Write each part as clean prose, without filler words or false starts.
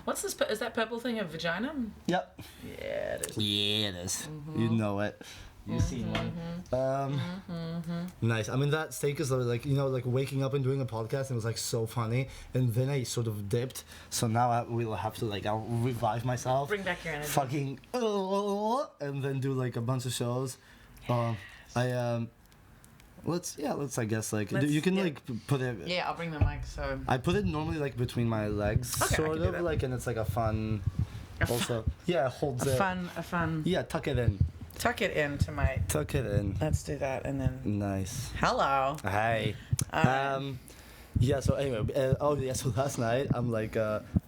What's this? Is that purple thing a vagina? Yep. Yeah, it is. Yeah, it is. You know it. You've seen one. Nice. I mean, that steak is like, like waking up and doing a podcast, and it was like so funny. And then I sort of dipped. So now I will have to I'll revive myself. Bring back your energy. Fucking, and then do like a bunch of shows. Let's I guess you can put it. Yeah, I'll bring the mic. So I put it normally like between my legs, Okay, sort of like, and it's like a fun. Yeah, holds it. A fun. Yeah, tuck it in. Tuck it into my. Tuck it in. Let's do that, and then. Nice. Hello. Hi. Yeah. So anyway, so last night I'm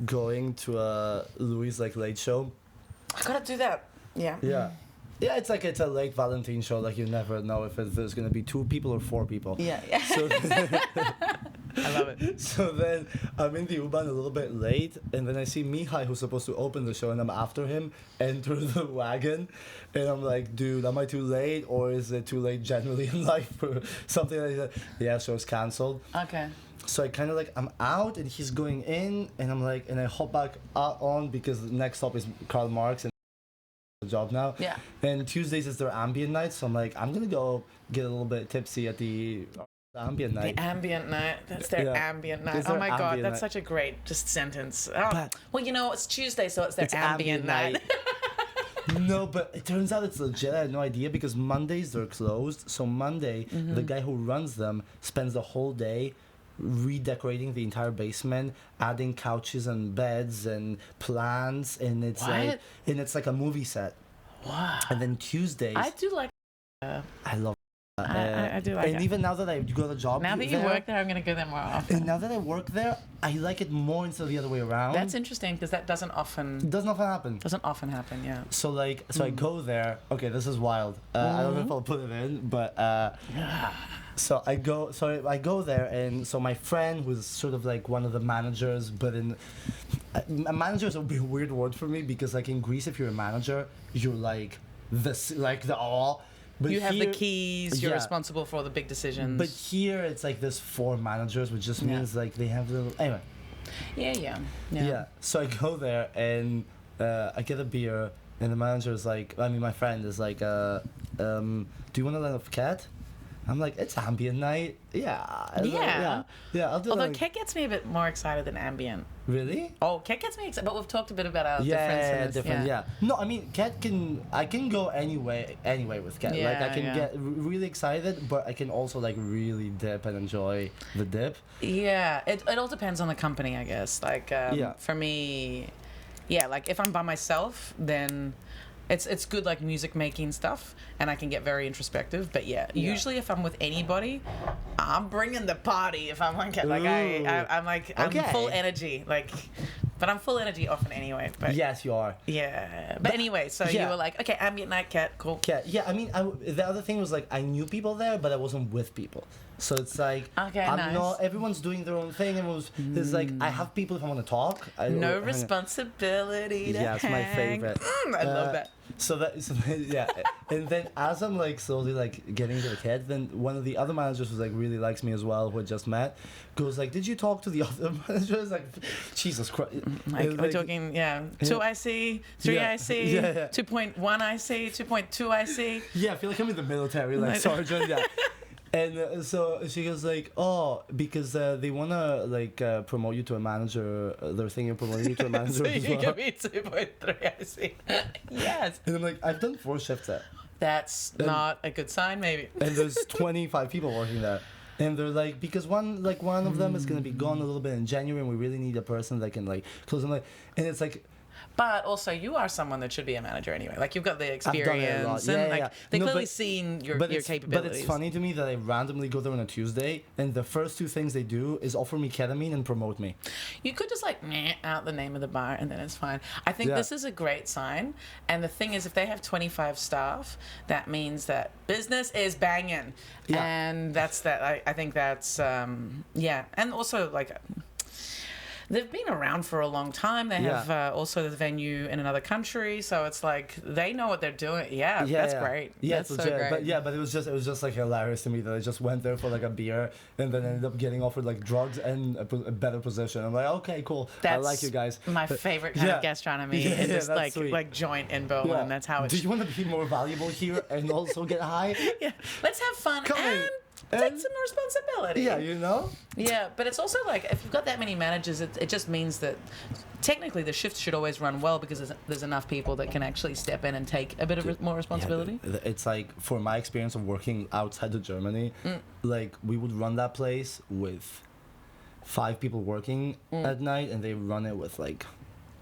going to Louis late show. I gotta do that. Yeah. Yeah. Yeah, it's a late Valentine show. Like, you never know if there's gonna be 2 people or 4 people. Yeah. So I love it. So then I'm in the U-Bahn a little bit late, and then I see Mihai, who's supposed to open the show, and I'm after him, enter the wagon, and I'm like, dude, am I too late, or is it too late generally in life for something like that? Yeah, show's canceled. Okay. So I kind of I'm out, and he's going in, and I'm like, and I hop back on because the next stop is Karl Marx, and job now. Yeah. And Tuesdays is their ambient night, so I'm like, I'm gonna go get a little bit tipsy at the ambient night. The ambient night. That's their ambient night. Oh my god, that's such a great just sentence. Oh. Well, it's Tuesday, so it's their ambient night. No, but it turns out it's legit. I had no idea because Mondays they're closed. So Monday, the guy who runs them spends the whole day redecorating the entire basement, adding couches and beds and plants, and it's like a movie set. Wow. And then Tuesdays, I do like. I love. I do like it. And even now that I got a job now that you work there, I'm gonna go there more often. And now that I work there, I like it more instead of the other way around. That's interesting because that doesn't often happen. Doesn't often happen, yeah. So I go there. Okay, this is wild. I don't know if I'll put it in, but so I go there, and so my friend who's sort of like one of the managers, but a manager is a weird word for me because in Greece, if you're a manager, you're but you have the keys, you're responsible for all the big decisions. But here it's there's 4 managers, which just means they have little anyway. Yeah. So I go there and I get a beer, and the manager is my friend is do you want a lot of cat? I'm like, it's ambient night. Yeah. I'll do Although Ket gets me a bit more excited than ambient. Really? Oh, Ket gets me excited, but we've talked a bit about our differences. Yeah. No, I mean, I can go anyway with Ket. Yeah, I can get really excited, but I can also really dip and enjoy the dip. Yeah, it all depends on the company, I guess. For me, if I'm by myself, then it's good music making stuff, and I can get very introspective. But usually if I'm with anybody, I'm bringing the party. If I'm I'm full energy. But I'm full energy often anyway. But yes, you are. Yeah. But anyway, so you were like, okay, ambient night, Ket, cool. Ket. Yeah. I mean, the other thing was I knew people there, but I wasn't with people. So it's okay, I'm not. Everyone's doing their own thing, and it's I have people if I want to talk. No responsibility to hang. It's my favorite. I love that. And then as I'm slowly getting to the Ket, then one of the other managers who really likes me as well, who I just met, goes did you talk to the other managers? Jesus Christ. We're talking 2 IC, 3 IC, 2.1 IC, 2.2 IC. Yeah, I feel like I'm in the military, sergeant. Yeah. And so she goes because they want to promote you to a manager. They're thinking of promoting you to a manager. So you can be 2.3, I see. Yes. And I'm I've done 4 shifts there. That's not a good sign, maybe. And there's 25 people working there. And they're because one of them is going to be gone a little bit in January, and we really need a person that can close them. And it's But also, you are someone that should be a manager anyway. You've got the experience, and they've clearly seen your capabilities. But it's funny to me that I randomly go there on a Tuesday, and the first 2 things they do is offer me ketamine and promote me. You could just meh out the name of the bar, and then it's fine. I think this is a great sign. And the thing is, if they have 25 staff, that means that business is banging. Yeah. And that's that. I think that's and also They've been around for a long time. They have also the venue in another country, so it's like they know what they're doing. Yeah, that's great. Yeah, that's it's so legit. great. But it was just like hilarious to me that I just went there for like a beer and then ended up getting offered like drugs and a better position. I'm like, okay, cool. I like you guys. My favorite kind of gastronomy. And just like joint in Berlin. Yeah. That's how it's. Do you want to be more valuable here and also get high? Yeah, let's have fun and take some responsibility. Yeah, you know? Yeah, but it's also like if you've got that many managers, it just means that technically the shift should always run well because there's enough people that can actually step in and take a bit of more responsibility. Yeah, it's like, for my experience of working outside of Germany, like we would run that place with 5 people working at night and they run it with like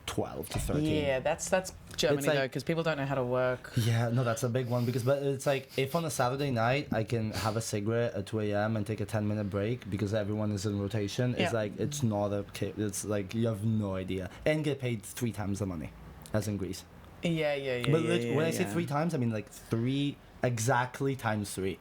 12 to 13. Yeah, that's Germany though, because people don't know how to work. Yeah, no, that's a big one but it's like if on a Saturday night I can have a cigarette at 2 a.m. and take a 10-minute break because everyone is in rotation, it's like it's not it's like you have no idea and get paid 3 times the money as in Greece. Yeah. But when I say 3 times, I mean like 3 exactly times 3.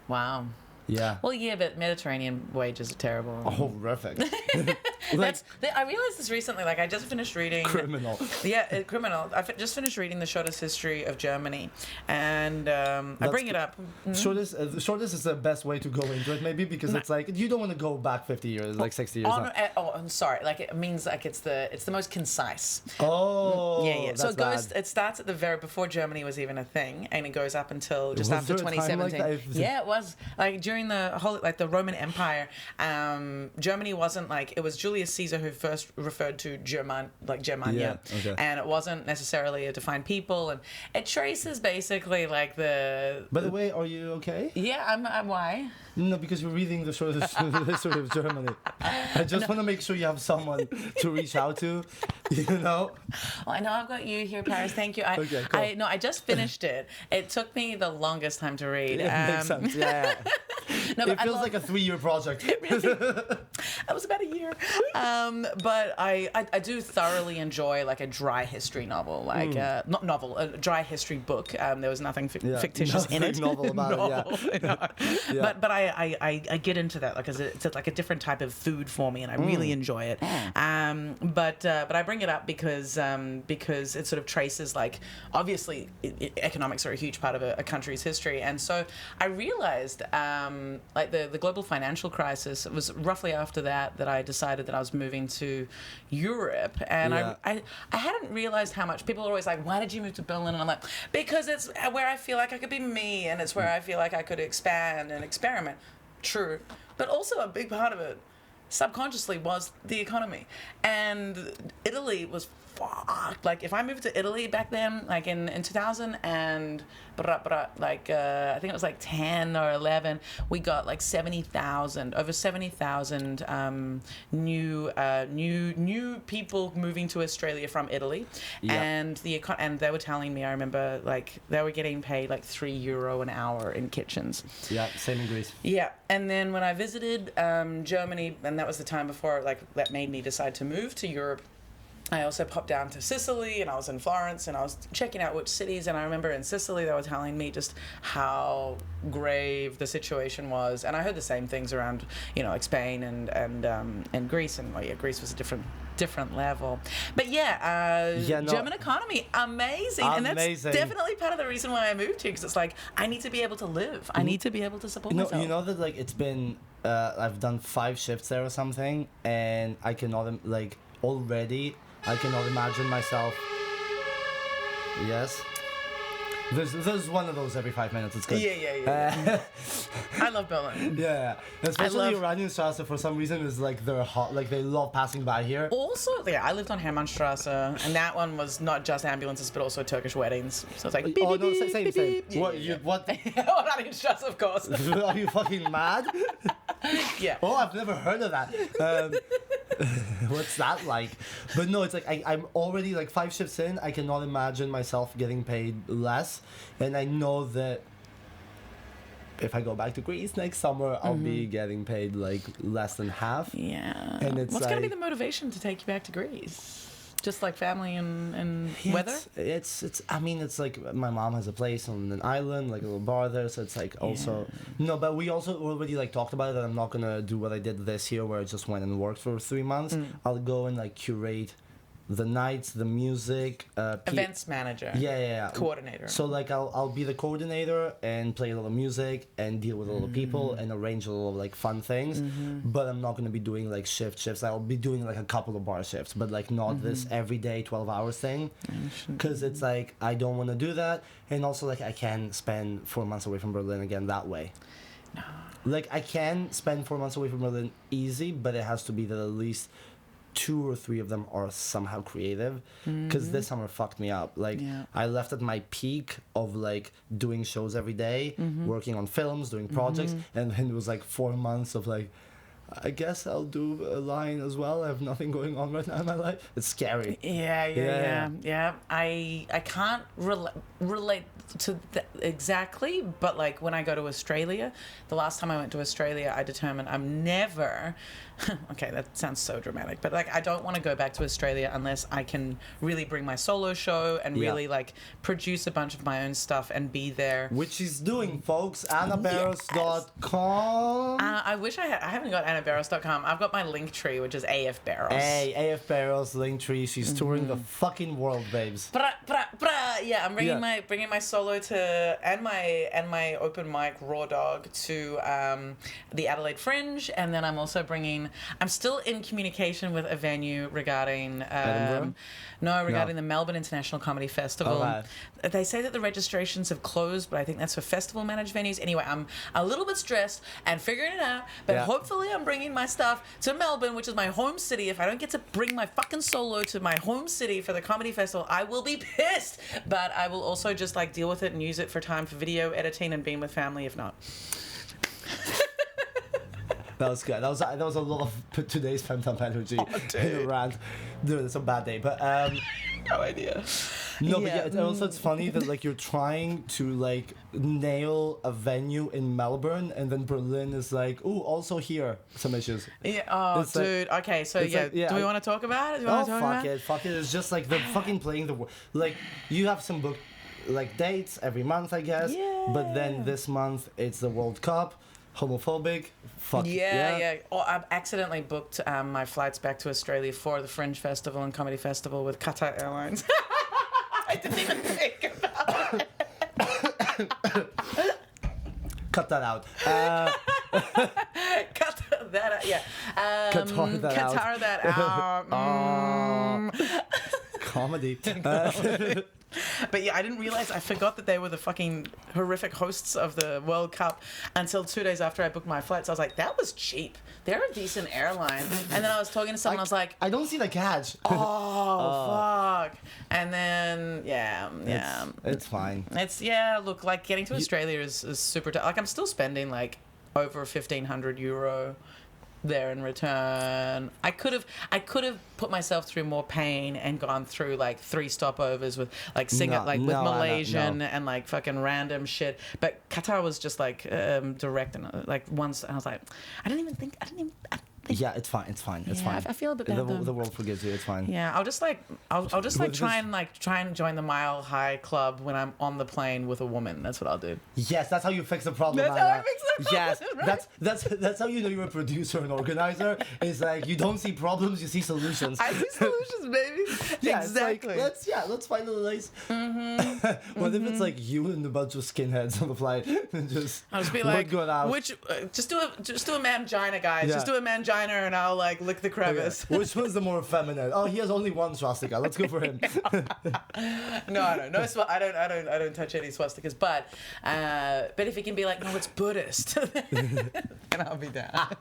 Wow. Yeah. Well, yeah, but Mediterranean wages are terrible. Oh, horrific. I realized this recently. Like, I just finished reading. Criminal. Yeah, criminal. I just finished reading the shortest history of Germany, and I bring it up. Shortest is the best way to go into it, maybe because it's like you don't want to go back 50 years, like 60 years. I'm sorry. Like it means like it's the most concise. Oh. Yeah. So it starts at the very before Germany was even a thing, and it goes up until just after 2017. Yeah, it was like during the whole the Roman Empire. Germany wasn't like it was Julius Caesar who first referred to Germania, and it wasn't necessarily a defined people, and it traces basically like the. By the way, are you okay? Yeah, I'm why? No, because you're reading the shortest history of Germany. I just want to make sure you have someone to reach out to, you know? Well, I know I've got you here, Paris. Thank you. Okay, cool. I just finished it. It took me the longest time to read. It makes sense, yeah. No, it feels like a 3-year project. It really, that was about a year. But I do thoroughly enjoy like a dry history novel, like not novel, a dry history book. There was nothing fictitious in it. Novel about it, yeah. But I get into that like it's like a different type of food for me, and I really enjoy it. But I bring it up because it sort of traces like obviously economics are a huge part of a country's history, and so I realized like the global financial crisis, it was roughly after that I decided that I was moving to Europe, and I hadn't realized how much people are always like, why did you move to Berlin? And I'm like, because it's where I feel like I could be me, and it's where I feel like I could expand and experiment. True, but also a big part of it subconsciously was the economy, and Italy was fucked. Like if I moved to Italy back then, like in 2000 and like I think it was like 10 or 11, we got like over 70,000 new people moving to Australia from Italy, and they were telling me, I remember like they were getting paid like €3 an hour in kitchens. Yeah, same in Greece. Yeah, and then when I visited Germany, and that was the time before like that made me decide to move to Europe, I also popped down to Sicily, and I was in Florence, and I was checking out which cities, and I remember in Sicily they were telling me just how grave the situation was, and I heard the same things around, you know, like Spain and Greece, and Greece was a different level, but German economy amazing, and that's definitely part of the reason why I moved here, because it's like I need to be able to live, I need to be able to support myself. You know that like it's been I've done 5 shifts there or something, and I cannot like already. I cannot imagine myself. Yes. There's one of those every 5 minutes. It's good. Yeah. I love Berlin. Yeah, especially Oranienstrasse for some reason is like they're hot. Like they love passing by here. Also, I lived on Hermannstrasse, and that one was not just ambulances but also Turkish weddings. So it's like beep, oh beep, no, beep, same. Beep, beep. What? What? Oranienstrasse, of course. Are you fucking mad? Yeah. Oh, I've never heard of that. What's that like? But no, it's like I'm already like 5 shifts in. I cannot imagine myself getting paid less, and I know that if I go back to Greece next summer, I'll be getting paid like less than half. Yeah. And it's what's gonna be the motivation to take you back to Greece? Just like family and Yeah, weather? It's I mean, it's like my mom has a place on an island, like a little bar there, so it's like also no, but we also already like talked about it that I'm not gonna do what I did this year where I just went and worked for 3 months. I'll go and like curate the nights, the music, Events manager. Yeah. Coordinator. So like I'll be the coordinator and play a little music and deal with a little people and arrange a little like fun things. But I'm not gonna be doing like shifts. I'll be doing like a couple of bar shifts, but like not this everyday 12 hours thing. Because it's like I don't want to do that, and also like I can spend 4 months away from Berlin again that way. No. Like I can spend 4 months away from Berlin easy, but it has to be that at least 2 or 3 of them are somehow creative, because this summer fucked me up. Like I left at my peak of like doing shows every day, working on films, doing projects, and then it was like 4 months of like, I guess I'll do a line as well. I have nothing going on right now in my life. It's scary. Yeah. I can't relate to that exactly, but like when I go to Australia, the last time I went to Australia, I determined I'm never okay, that sounds so dramatic, but like I don't want to go back to Australia unless I can really bring my solo show and really like produce a bunch of my own stuff and be there. Which she's doing, folks. AnnaBeros.com. I wish I haven't got AnnaBeros.com. I've got my link tree, which is AF Beros. Hey, AF Beros link tree. She's touring the fucking world, babes. Yeah, I'm bringing my solo to and my open mic Raw Dog to the Adelaide Fringe, and then I'm also bringing. I'm still in communication with a venue regarding the Melbourne International Comedy Festival. Right. They say that the registrations have closed, but I think that's for festival managed venues. Anyway, I'm a little bit stressed and figuring it out, but hopefully I'm bringing my stuff to Melbourne, which is my home city. If I don't get to bring my fucking solo to my home city for the comedy festival, I will be pissed. But I will also just like deal with it and use it for time for video editing and being with family if not. That was good. That was a lot of today's pent up energy in a rant. Dude, it's a bad day, but no idea. No, but also it's funny that like you're trying to like nail a venue in Melbourne, and then Berlin is like, ooh, also here some issues. Yeah. Oh, it's dude. Like, okay, so do we want to talk about it? Fuck it. It's just like the fucking playing the like you have some booked like dates every month, I guess. Yeah. But then this month it's the World Cup. Homophobic. Fuck yeah. Oh, I've accidentally booked my flights back to Australia for the Fringe Festival and Comedy Festival with Qatar Airlines. I didn't even think about it. Cut that out. Cut that out. Yeah. Qatar that out. Comedy. But yeah, I didn't realize, I forgot that they were the fucking horrific hosts of the World Cup until 2 days after I booked my flights. I was like, that was cheap. They're a decent airline. And then I was talking to someone, I was like, I don't see the catch. Fuck. And then, It's fine. Look, like getting to Australia is super tough. Like I'm still spending like over €1,500 there in return. I could have put myself through more pain and gone through like 3 stopovers with like with Malaysian and like fucking random shit. But Qatar was just like direct and like once, and I was like, I didn't even think. Yeah, it's fine. It's fine. I feel a bit bad. The world forgives you. It's fine. Yeah, I'll just try and join the Mile High Club when I'm on the plane with a woman. That's what I'll do. Yes, that's how you fix the problem. That's how I fix the problem. Yes, right? that's how you know you're a producer and organizer. It's like you don't see problems, you see solutions. I see solutions, baby. Yeah, exactly. Like, let's find a nice. What if it's like you and a bunch of skinheads on the flight and just? I'll just be like, just do a mangina, guys. Yeah. Just do a mangina, and I'll like lick the crevice. Okay. Which one's the more feminine? Oh, he has only one swastika. Let's go for him. No. I don't touch any swastikas. But if he can be like, no, it's Buddhist, then I'll be down.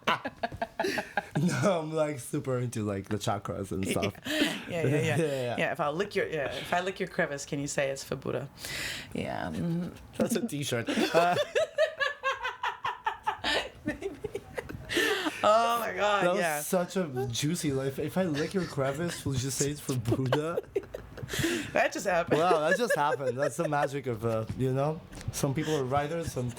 No, I'm like super into like the chakras and stuff. Yeah. If I lick your crevice, can you say it's for Buddha? Yeah. That's a T-shirt. Maybe. Oh my god, that was such a juicy life. If I lick your crevice, will you just say it's for Buddha? That just happened. Wow, that just happened. That's the magic of, some people are writers, some...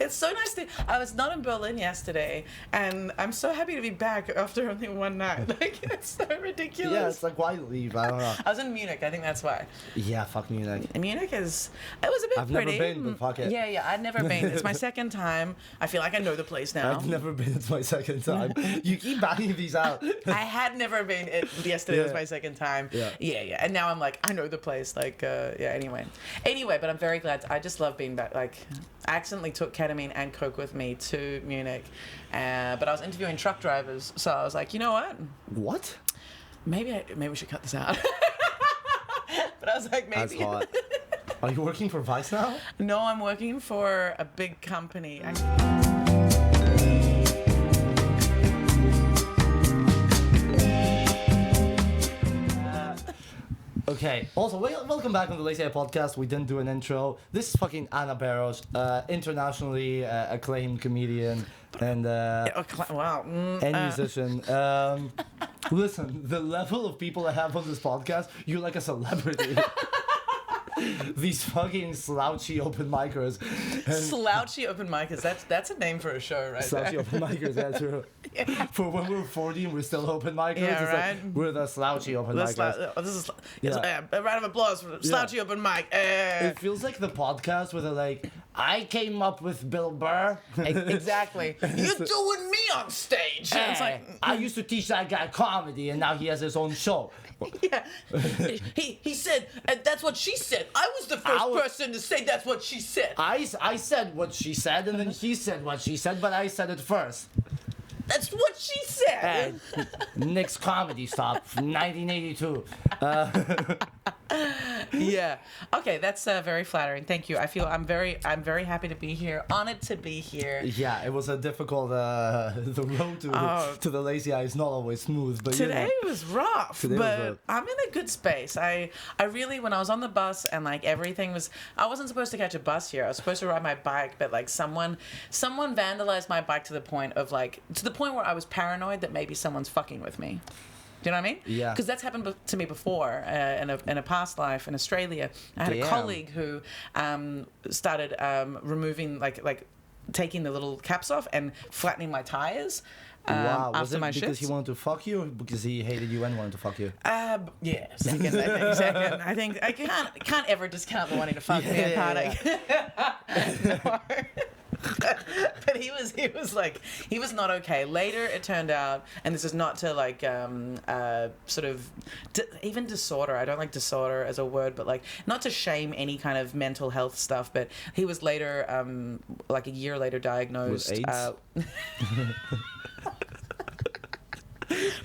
It's so nice to. I was not in Berlin yesterday, and I'm so happy to be back after only one night. Like, it's so ridiculous. Yeah, it's like, why leave? I don't know. I was in Munich. I think that's why. Yeah, fuck Munich. And Munich is. It was a bit I've pretty. never been, but fuck it. Yeah, I'd never been. It's my second time. I feel like I know the place now. I've never been. It's my second time. You keep banging these out. I had never been. Yesterday was my second time. Yeah. And now I'm like, I know the place. Like, Anyway, but I'm very glad. I just love being back. Like, I accidentally took ketamine and coke with me to Munich, but I was interviewing truck drivers, so I was like, you know what? What? Maybe we should cut this out. But I was like, maybe. That's hot. Are you working for Vice now? No, I'm working for a big company. Okay. Also, welcome back on the Lazy Eye Podcast. We didn't do an intro. This is fucking Anna Beros, internationally acclaimed comedian and musician. Listen, the level of people I have on this podcast, you're like a celebrity. These fucking slouchy open micers. Slouchy open micers. That's a name for a show, right? Slouchy open micers, that's true. Yeah. For when we're 40 and we're still open micers, it's like we're the slouchy open micers. A round of applause for the slouchy open mic. It feels like the podcast where they're like, I came up with Bill Burr. Exactly. You're doing me on stage. It's like, I used to teach that guy comedy and now he has his own show. Yeah. He said, that's what she said. I was the first person to say that's what she said. I said what she said and then he said what she said, but I said it first. That's what she said. Nick's Comedy Stop from 1982. Yeah. Okay, that's very flattering. Thank you. I'm very happy to be here. Honored to be here. Yeah, it was a difficult. The road to the Lazy Eye is not always smooth, but today was rough. But I'm in a good space. I really, when I was on the bus and like everything was, I wasn't supposed to catch a bus here. I was supposed to ride my bike, but like someone vandalized my bike to the point where I was paranoid that maybe someone's fucking with me. Do you know what I mean? Yeah. Because that's happened to me before in a past life in Australia. I had a colleague who started removing, like taking the little caps off and flattening my tires. Wow. Was it my because shifts. he wanted to fuck you or because he hated you and wanted to fuck you? Yeah, second. I think I can't ever discount the wanting to fuck me in part. No. But he was not okay. Later, it turned out, and this is not to like sort of even disorder. I don't like disorder as a word, but like not to shame any kind of mental health stuff. But he was later, like a year later, diagnosed with AIDS.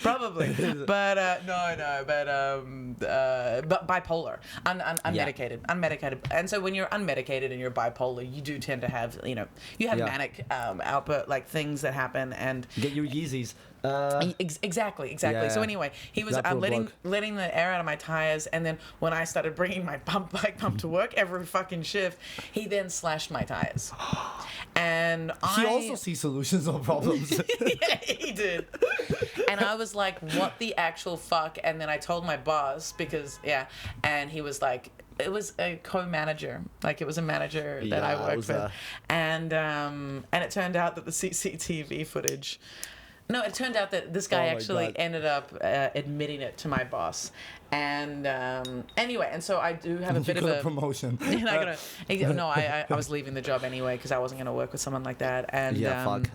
Probably, but but bipolar, unmedicated, and so when you're unmedicated and you're bipolar, you do tend to have, you have manic output, like things that happen and get your Yeezys. Exactly. Yeah. So anyway, he was letting the air out of my tires, and then when I started bringing my bike pump to work every fucking shift, he then slashed my tires. And he also sees solutions on problems. Yeah, he did. And I was like, what the actual fuck? And then I told my boss and he was like, it was a co-manager, like it was a manager that I worked with, and it turned out that the CCTV footage. No, it turned out that this guy actually ended up admitting it to my boss. And anyway, and so I do have a bit of a promotion. I was leaving the job anyway because I wasn't going to work with someone like that. And fuck.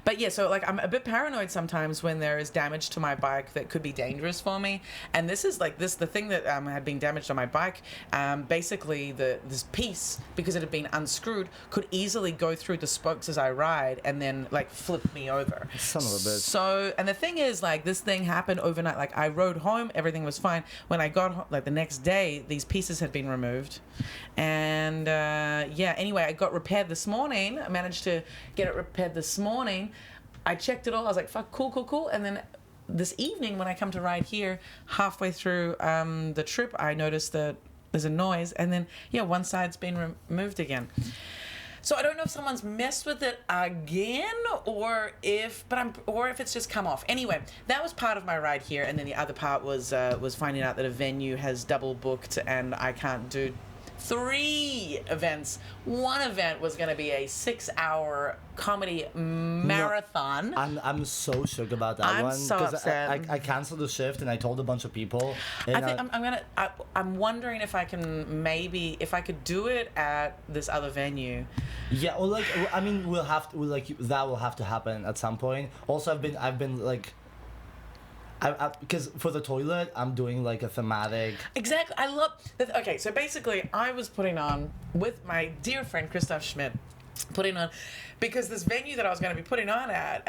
But yeah, so like I'm a bit paranoid sometimes when there is damage to my bike that could be dangerous for me. And this is like the thing that had been damaged on my bike. Basically, this piece, because it had been unscrewed, could easily go through the spokes as I ride and then like flip me over. Son of a bitch. So, and the thing is, like, this thing happened overnight. Like, I rode home, everything was fine. When I got home, like the next day, these pieces had been removed. And anyway, I got repaired this morning. I managed to get it repaired this morning. I checked it all. I was like, fuck, cool. And then this evening, when I come to ride here, halfway through the trip, I noticed that there's a noise. And then, one side's been removed again. So I don't know if someone's messed with it again, or if it's just come off. Anyway, that was part of my ride here, and then the other part was finding out that a venue has double booked, and I can't do 3 events. One event was going to be a 6-hour comedy marathon. No, I'm so shook about that one. I'm so upset. I canceled the shift and I told a bunch of people. I think I'm wondering if I could do it at this other venue. Yeah, well, like, I mean, that will have to happen at some point. Also, I've been like, because for the toilet, I'm doing like a thematic. Exactly. I love. Okay, so basically, I was putting on with my dear friend Christoph Schmidt, because this venue that I was going to be putting on at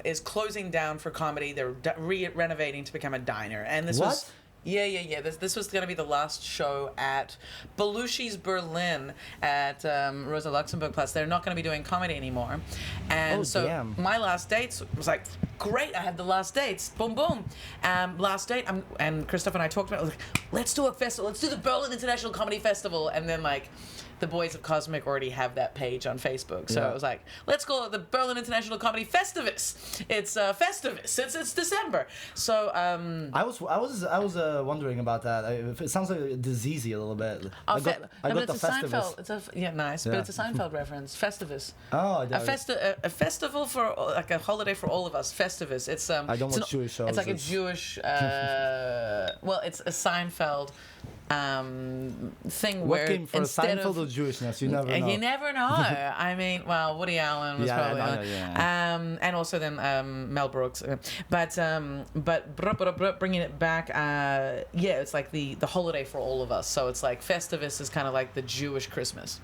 is closing down for comedy. They're renovating to become a diner, and this was. Yeah. This was going to be the last show at Belushi's Berlin at Rosa Luxemburg Platz. They're not going to be doing comedy anymore. And my last dates was like, great, I had the last dates. Boom, boom. Last date, and Christoph and I talked about it, like, let's do a festival. Let's do the Berlin International Comedy Festival. And then, like, the boys of Cosmic already have that page on Facebook. So I was like, let's call it the Berlin International Comedy Festivus. It's Festivus. It's December. So I was wondering about that. It sounds like diseasy a little bit. I got the Festivus. Nice. Yeah. But it's a Seinfeld reference. Festivus. Oh, a festival for like a holiday for all of us. Festivus. It's I don't watch Jewish shows. It's like a Jewish. Well, it's a Seinfeld thing where came for instead Seinfeld or Jewishness, you never know. You never know. I mean, well, Woody Allen was probably on. And also then Mel Brooks. But bringing it back, it's like the holiday for all of us. So it's like Festivus is kind of like the Jewish Christmas.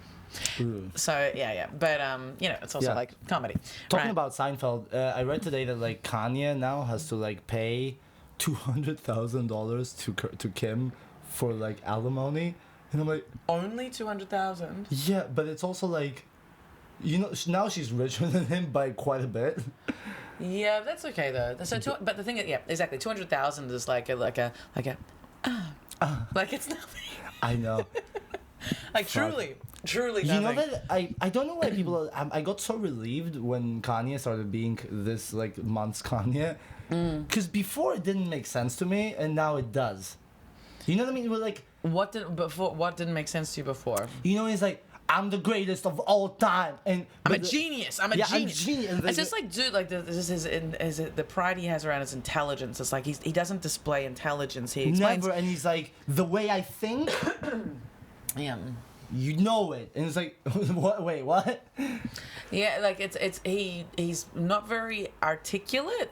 Ooh. So but it's also like comedy. Talking about Seinfeld, I read today that like Kanye now has to like pay $200,000 to Kim for like alimony, and I'm like, only 200,000. Yeah, but it's also like, now she's richer than him by quite a bit. Yeah, that's okay though. So, but the thing is, exactly, 200,000 is like it's nothing. I know. Like truly nothing. You know that I don't know why people I got so relieved when Kanye started being this like month's Kanye, because before it didn't make sense to me, and now it does. You know what I mean? We're like, what didn't make sense to you before? He's like, I'm the greatest of all time, and I'm a genius. I'm a genius. It's just like, dude, like this is the pride he has around his intelligence. It's like he doesn't display intelligence. He explains. Never, and he's like, the way I think. Yeah. You know it, and it's like, what? Wait, what? Yeah, like he's not very articulate.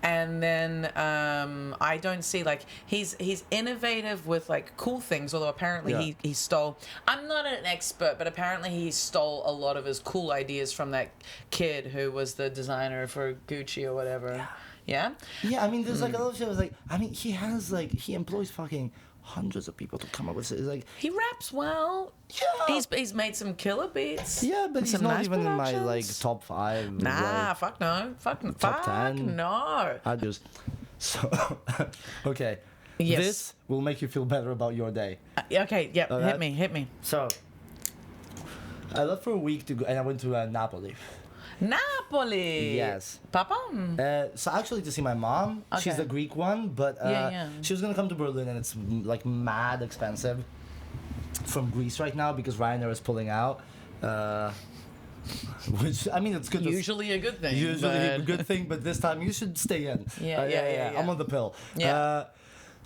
And then I don't see, like, he's innovative with like cool things, although apparently he stole. I'm not an expert, but apparently he stole a lot of his cool ideas from that kid who was the designer for Gucci or whatever. Yeah. Yeah, I mean, there's like a lot of shows. Like, I mean, he employs fucking hundreds of people to come up with it. It's like, he raps well. Yeah. He's made some killer beats. Yeah, but he's not even in my like top 5. Nah, like, fuck no. Top 10. No. I just okay. Yes. This will make you feel better about your day. Okay. Yep. Okay. Hit me. So I left for a week to go, and I went to Napoli. Napoli. Yes. Papa. So actually to see my mom. Okay. She's the Greek one, but she was gonna come to Berlin, and it's like mad expensive from Greece right now because Ryanair is pulling out. Which, I mean, it's good. Usually a good thing. A good thing, but this time you should stay in. Yeah. I'm on the pill. Yeah.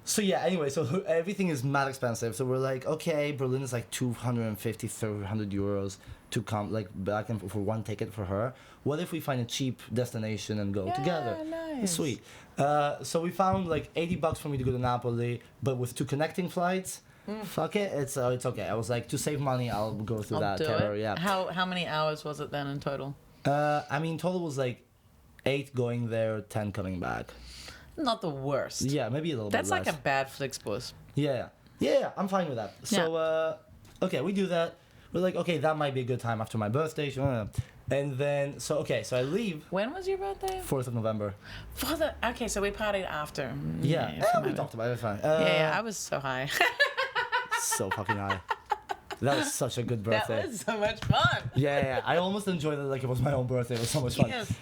So yeah, anyway, so everything is mad expensive. So we're like, okay, Berlin is like 250, 300 euros to come, like back and for one ticket for her. What if we find a cheap destination and go together? Nice. Sweet. So we found like $80 for me to go to Napoli, but with 2 connecting flights. Fuck it, it's okay. I was like, to save money, I'll go through that terror. Yeah. How many hours was it then in total? I mean, total was like 8 going there, 10 coming back. Not the worst. Yeah, maybe a little bit less. That's like a bad Flixbus. Yeah, I'm fine with that. So, okay, we do that. We're like, okay, that might be a good time after my birthday. And then, so I leave. When was your birthday? 4th of November. Okay, so we partied after. Yeah, we talked about it. Fine. I was so high. So fucking high. That was such a good birthday. That was so much fun. Yeah. I almost enjoyed it like it was my own birthday. It was so much fun. Yes.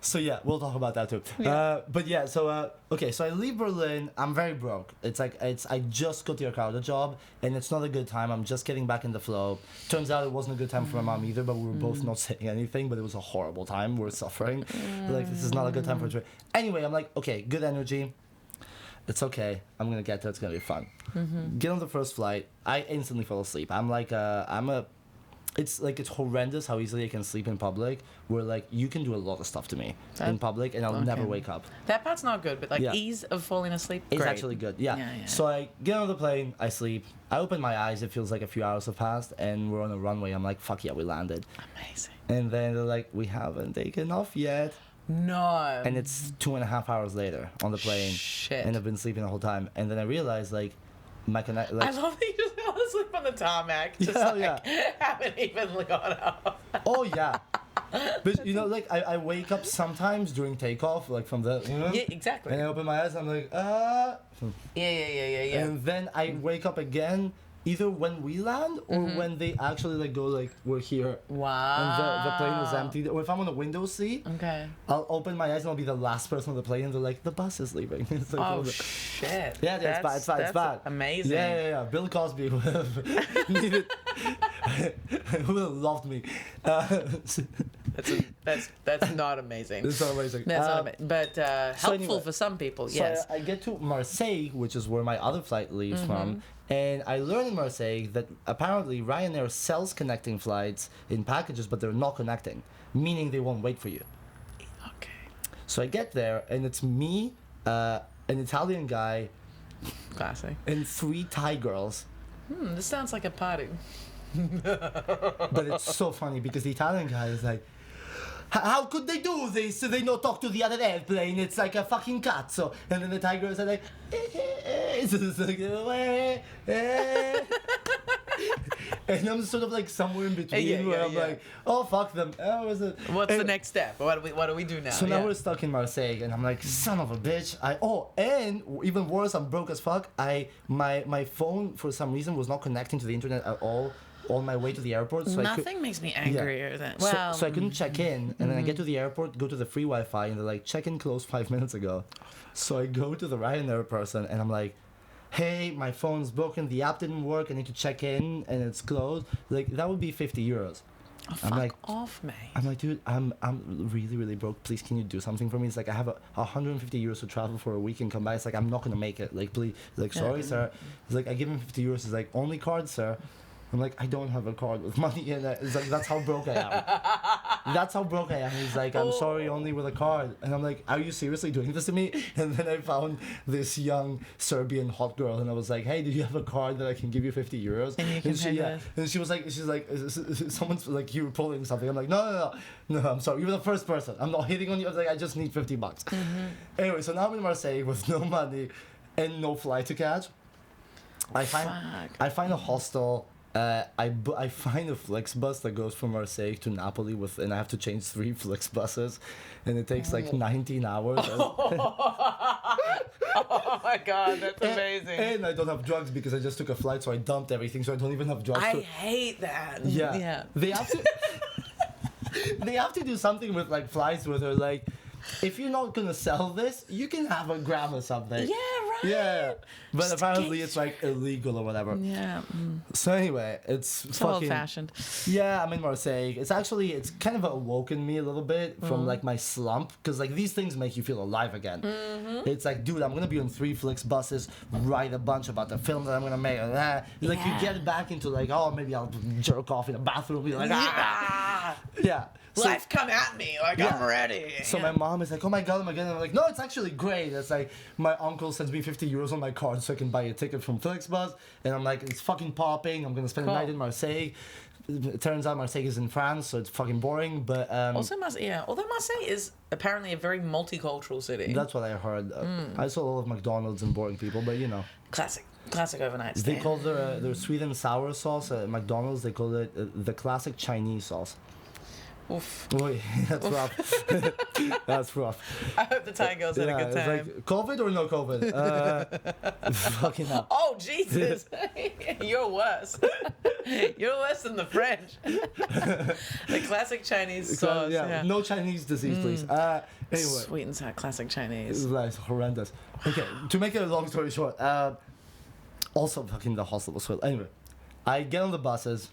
So yeah, we'll talk about that too. Yeah. But yeah, so okay, so I leave Berlin. I'm very broke. I just got the Ricardo job, and it's not a good time. I'm just getting back in the flow. Turns out it wasn't a good time for my mom either, but we were both not saying anything. But it was a horrible time. We're suffering. Like, this is not a good time for a trip. Anyway, I'm like, okay, good energy. It's okay. I'm gonna get there. It's gonna be fun. Get on the first flight. I instantly fell asleep. It's horrendous how easily I can sleep in public, where like you can do a lot of stuff to me in public and I'll never wake up. That part's not good, but like ease of falling asleep, it's great. actually good. Yeah. So I get on the plane, I sleep, I open my eyes, it feels like a few hours have passed and we're on a runway. I'm like, fuck yeah, we landed. Amazing. And then they're like, we haven't taken off yet. No. And it's 2.5 hours later on the plane. Shit. And I've been sleeping the whole time. And then I realized like I love that you just fell asleep on the tarmac. Just haven't even gone up. Oh yeah. But you know, like I wake up sometimes during takeoff, like from the Yeah, exactly. and I open my eyes, I'm like, Yeah. And then I wake up again, either when we land or when they actually like go like, we're here. Wow. And the plane is empty. Or if I'm on the window seat, okay, I'll open my eyes and I'll be the last person on the plane and they're like, the bus is leaving. It's like, oh shit. Yeah, it's bad. Amazing. Yeah. Bill Cosby would have needed, would have loved me. That's not amazing. It's not amazing. That's not amazing. But helpful anyway, for some people, so yes. I get to Marseille, which is where my other flight leaves from, and I learn in Marseille that apparently Ryanair sells connecting flights in packages, but they're not connecting, meaning they won't wait for you. Okay. So I get there, and it's me, an Italian guy, Classic. and 3 Thai girls. This sounds like a party. But it's so funny because the Italian guy is like, how could they do this? They not talk to the other airplane. It's like a fucking cazzo. And then the Thai girls are like, and I'm sort of like somewhere in between where I'm like, oh fuck them. What's the next step? What do we do now? So now we're stuck in Marseille, and I'm like, son of a bitch. And even worse, I'm broke as fuck. My phone for some reason was not connecting to the internet at all on my way to the airport. So Nothing makes me angrier than so I couldn't check in, and then I get to the airport, go to the free Wi-Fi, and they're like, check in closed 5 minutes ago. So I go to the Ryanair person, and I'm like, hey, my phone's broken, the app didn't work, I need to check in, and it's closed. Like, that would be 50 euros. Oh, fuck off, mate. I'm like, dude, I'm really, really broke. Please, can you do something for me? It's like, I have 150 euros to travel for a week and come back. It's like, I'm not going to make it. Like, please. Like, sorry, sir. It's like, I give him 50 euros. It's like, only card, sir. I'm like, I don't have a card with money in it. It's like, that's how broke I am. That's how broke I am. He's like, I'm sorry, only with a card. And I'm like, are you seriously doing this to me? And then I found this young Serbian hot girl, and I was like, hey, do you have a card that I can give you 50 euros? And you can pay with. And she's like, someone's like, you were pulling something. I'm like, no, I'm sorry. You're the first person. I'm not hitting on you. I was like, I just need 50 bucks. Anyway, so now I'm in Marseille with no money and no flight to catch. I find a hostel. I find a Flixbus that goes from Marseille to Napoli and I have to change 3 Flixbuses, and it takes like 19 hours. Oh my god, that's amazing. And I don't have drugs because I just took a flight, so I dumped everything, so I don't even have drugs. I hate that. Yeah. They have to. They have to do something with like flights where they're like, if you're not gonna sell this, you can have a gram or something. Yeah, right. Yeah, but apparently it's like illegal or whatever. Yeah. So anyway, it's fucking old-fashioned. Yeah, I'm in Marseille. It's kind of awoken me a little bit from like my slump, because like these things make you feel alive again. It's like, dude, I'm gonna be on 3 Flixbuses, write a bunch about the film that I'm gonna make. Like you get back into like, oh, maybe I'll jerk off in the bathroom, be like, yeah. So, Life come at me, like I'm ready. So my mom is like, oh my god. And I'm like, no, it's actually great. It's like, my uncle sends me 50 euros on my card so I can buy a ticket from Flixbus. And I'm like, it's fucking popping. I'm going to spend a night in Marseille. It turns out Marseille is in France, so it's fucking boring. But although Marseille is apparently a very multicultural city. That's what I heard. I saw a lot of McDonald's and boring people, but you know. Classic overnight stay. They call their sweet and sour sauce at McDonald's, they call it the classic Chinese sauce. Oof. Boy, that's rough. That's rough. I hope the Thai girls had a good time. It's like, COVID or no COVID? Fucking hell. Oh, Jesus. You're worse. You're worse than the French. The classic Chinese sauce. Yeah. No Chinese disease, please. Anyway. Sweet and sour classic Chinese. That's horrendous. Okay, to make it a long story short, also fucking the hostel was full. Anyway, I get on the buses.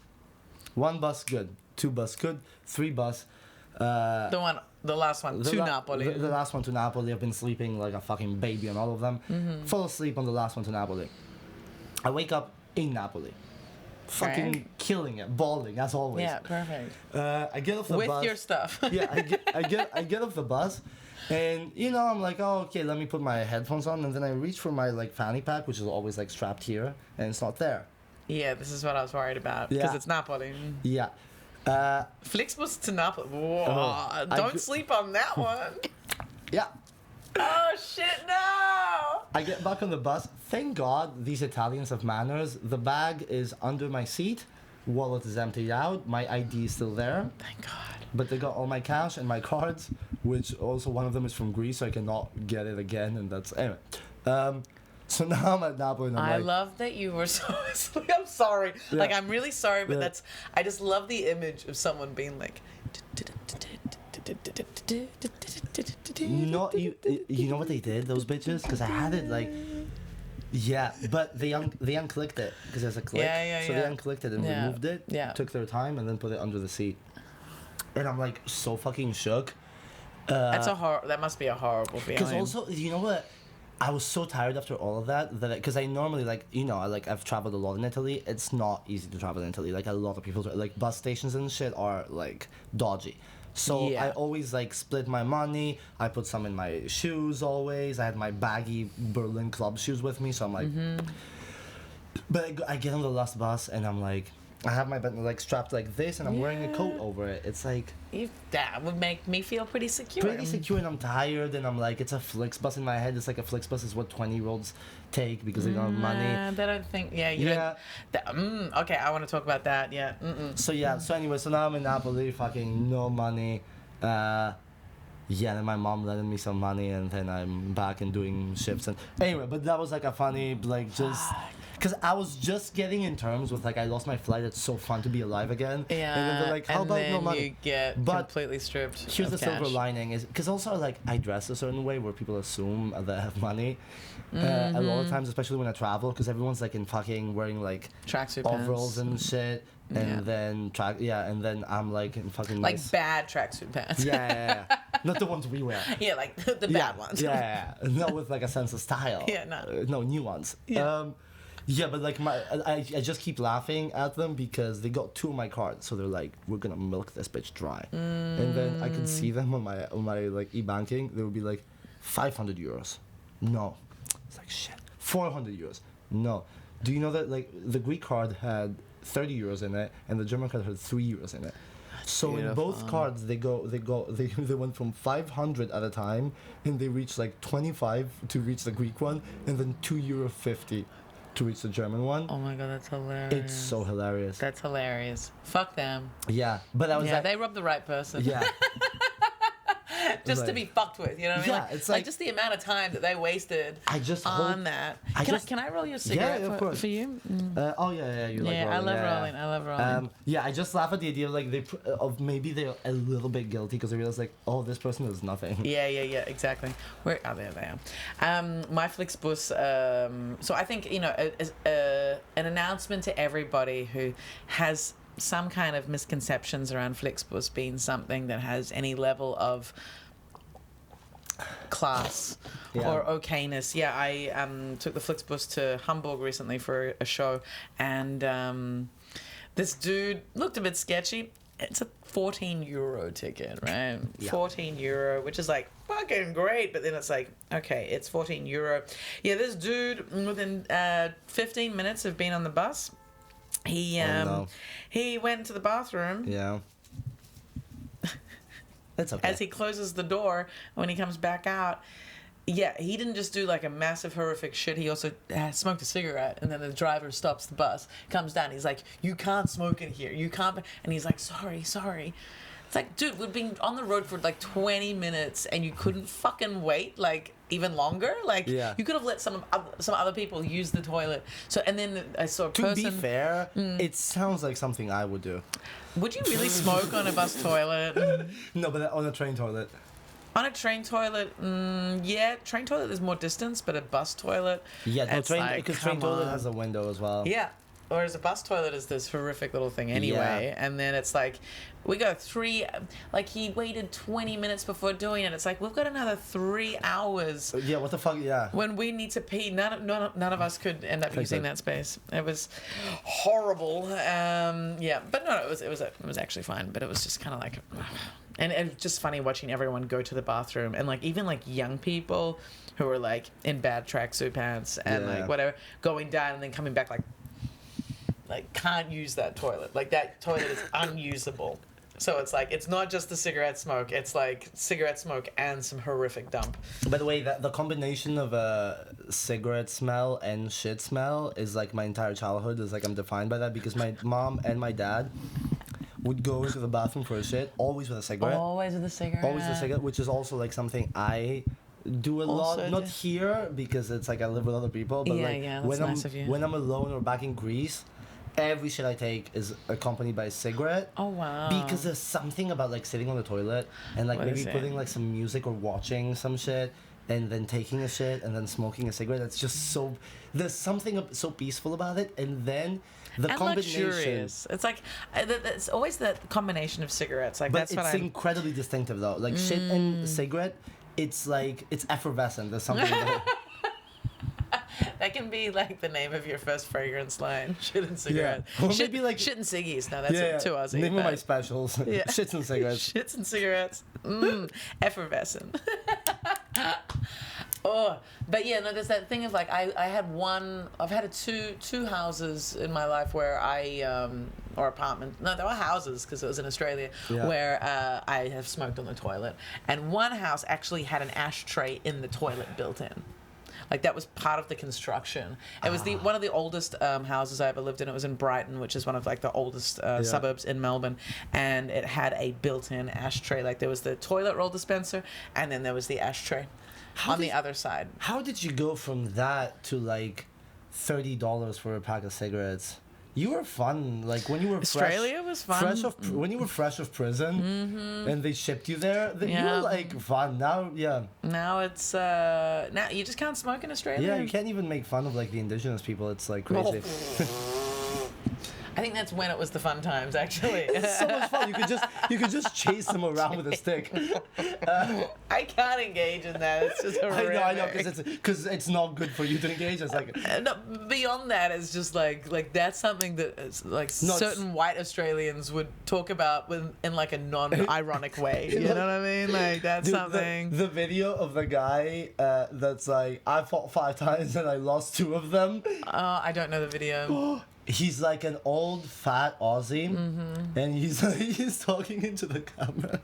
1 bus good, 2 bus good, 3 bus. The last one to Napoli. The last one to Napoli. I've been sleeping like a fucking baby on all of them. Fall asleep on the last one to Napoli. I wake up in Napoli. Fucking killing it, bawling as always. Yeah, perfect. I get off the bus. With your stuff. Yeah, I get off the bus. And, you know, I'm like, oh, okay, let me put my headphones on. And then I reach for my, like, fanny pack, which is always, like, strapped here. And it's not there. Yeah, this is what I was worried about. Because it's Napoli. Yeah. Flixbus to Napoli. Whoa, don't sleep on that one. Yeah. Oh, shit, no! I get back on the bus. Thank God these Italians have manners. The bag is under my seat. Wallet is emptied out. My ID is still there. Thank God. But they got all my cash and my cards, which also one of them is from Greece, so I cannot get it again. And that's... Anyway. So now I'm at Napoli and I love that you were so asleep. I'm sorry. Yeah. Like, I'm really sorry, but that's... I just love the image of someone being like... You know what they did, those bitches? Because I had it like... Yeah, but they unclicked it because there's a click. So they unclicked it and removed it. Yeah. Took their time and then put it under the seat. And I'm like so fucking shook. That must be a horrible feeling. Because also, you know what? I was so tired after all of that because I normally I've traveled a lot in Italy. It's not easy to travel in Italy. Like a lot of people, like bus stations and shit are like dodgy. So I always like split my money. I put some in my shoes always. I had my baggy Berlin club shoes with me. So I'm like, but I get on the last bus and I'm like, I have my button like strapped like this and I'm wearing a coat over it. It's like... That would make me feel pretty secure. And I'm tired and I'm like, it's a Flixbus in my head. It's like a Flixbus is what 20-year-olds take because they don't have money. They don't think... don't... okay, I want to talk about that. Yeah. So anyway, so now I'm in Napoli, fucking no money. Then my mom lended me some money and then I'm back and doing shifts. And anyway, but that was like a funny, like just... Because I was just getting in terms with, like, I lost my flight. It's so fun to be alive again. Yeah. And then they're like, how about no money? You get completely stripped. Here's the silver lining is because also, like, I dress a certain way where people assume that I have money. A lot of times, especially when I travel, because everyone's, like, in fucking wearing, like, tracksuit overalls and shit. And then, and then I'm, like, in fucking like bad tracksuit pants. Yeah. Not the ones we wear. Yeah, like the bad ones. Yeah. Not with, like, a sense of style. Yeah, no. No, new ones. Yeah. Yeah, but like I just keep laughing at them because they got 2 of my cards, so they're like, we're gonna milk this bitch dry. And then I could see them on my like e-banking. They would be like, 500 euros. No, it's like shit. 400 euros. No. Do you know that like the Greek card had 30 euros in it and the German card had 3 euros in it? So in both cards they went from 500 at a time and they reached like 25 to reach the Greek one and then €2.50. To reach the German one. Oh my God, that's hilarious. It's so hilarious. That's hilarious. Fuck them. Yeah, but I was they robbed the right person. Yeah. Just to be fucked with, you know what I mean? Yeah, it's like just the amount of time that they wasted on that. Can I roll you a cigarette for you? Oh yeah, you like rolling. I love rolling. I just laugh at the idea of like maybe they're a little bit guilty because they realize like, oh, this person is nothing. Yeah, exactly. There they are. My Flixbus. So I think an announcement to everybody who has some kind of misconceptions around Flixbus being something that has any level of class or okayness. Yeah, I took the Flixbus to Hamburg recently for a show, and this dude looked a bit sketchy. It's a €14 ticket, right? Yeah. €14, which is like fucking great, but then it's like, okay, it's €14. Yeah, this dude within 15 minutes of being on the bus, he went to the bathroom. Yeah. That's okay. As he closes the door, when he comes back out, he didn't just do like a massive horrific shit. He also smoked a cigarette, and then the driver stops the bus, comes down. He's like, "You can't smoke in here. You can't." And he's like, "Sorry." It's like, dude, we've been on the road for like 20 minutes, and you couldn't fucking wait. Like, even longer. Like, Yeah. you could have let some other people use the toilet. So, and then I saw a person. To be fair, it sounds like something I would do. Would you really smoke on a bus toilet? No, but on a train toilet. On a train toilet, yeah, train toilet there's more distance, but a bus toilet, Yeah, no, it's train, like, because train come toilet on. has a window as well. Yeah, whereas a bus toilet is this horrific little thing anyway, and then it's like, we go he waited 20 minutes before doing it. It's like, we've got another 3 hours. Yeah, what the fuck, yeah. When we need to pee, none of us could end up using that space. It was horrible. Yeah, but no, it was actually fine. But it was just kind of like, and it's just funny watching everyone go to the bathroom, and like even like young people who are like in bad tracksuit pants and like whatever, going down and then coming back like can't use that toilet. Like that toilet is unusable. So it's like, it's not just the cigarette smoke, it's like cigarette smoke and some horrific dump. By the way, the combination of cigarette smell and shit smell is like my entire childhood. Is like I'm defined by that because my mom and my dad would go into the bathroom for a shit, always with a cigarette. Always with a cigarette. Always with a cigarette, which is also like something I do a lot. Not here because it's like I live with other people, but that's nice of you. When I'm alone or back in Greece, every shit I take is accompanied by a cigarette. Oh wow! Because there's something about like sitting on the toilet and like maybe putting like some music or watching some shit and then taking a shit and then smoking a cigarette. That's just so. There's something so peaceful about it, and then the combination. Luxurious. It's like it's always that combination of cigarettes. Like, but that's what it's incredibly distinctive though. Like shit and cigarette, it's like it's effervescent. There's something about it. That can be like the name of your first fragrance line. Shit and cigarettes. Yeah. Or maybe like shit and ciggies. No, that's too Aussie. Name of my specials. Yeah. Shits and cigarettes. Shits and cigarettes. Effervescent. Oh, but yeah, no, there's that thing of like I've had two houses in my life where or apartment. No, there were houses because it was in Australia where I have smoked on the toilet, and one house actually had an ashtray in the toilet built in. Like, that was part of the construction. It was one of the oldest houses I ever lived in. It was in Brighton, which is one of like the oldest suburbs in Melbourne, and it had a built-in ashtray. Like, there was the toilet roll dispenser, and then there was the ashtray on the other side. How did you go from that to like $30 for a pack of cigarettes? You were fun, like when you were Australia was fun. When you were fresh of prison, and they shipped you there. You were like fun. Now it's now you just can't smoke in Australia. Yeah, you can't even make fun of like the indigenous people. It's like crazy. I think that's when it was the fun times, actually. It's so much fun. You could just chase them around with a stick. I can't engage in that. It's just horrific. I know, because it's not good for you to engage. It's like no, beyond that, it's just like that's something that certain white Australians would talk about in like a non-ironic way. You know what I mean? Like, that's something. The video of the guy that's like, I fought 5 times and I lost 2 of them. I don't know the video. He's like an old fat Aussie, and he's talking into the camera,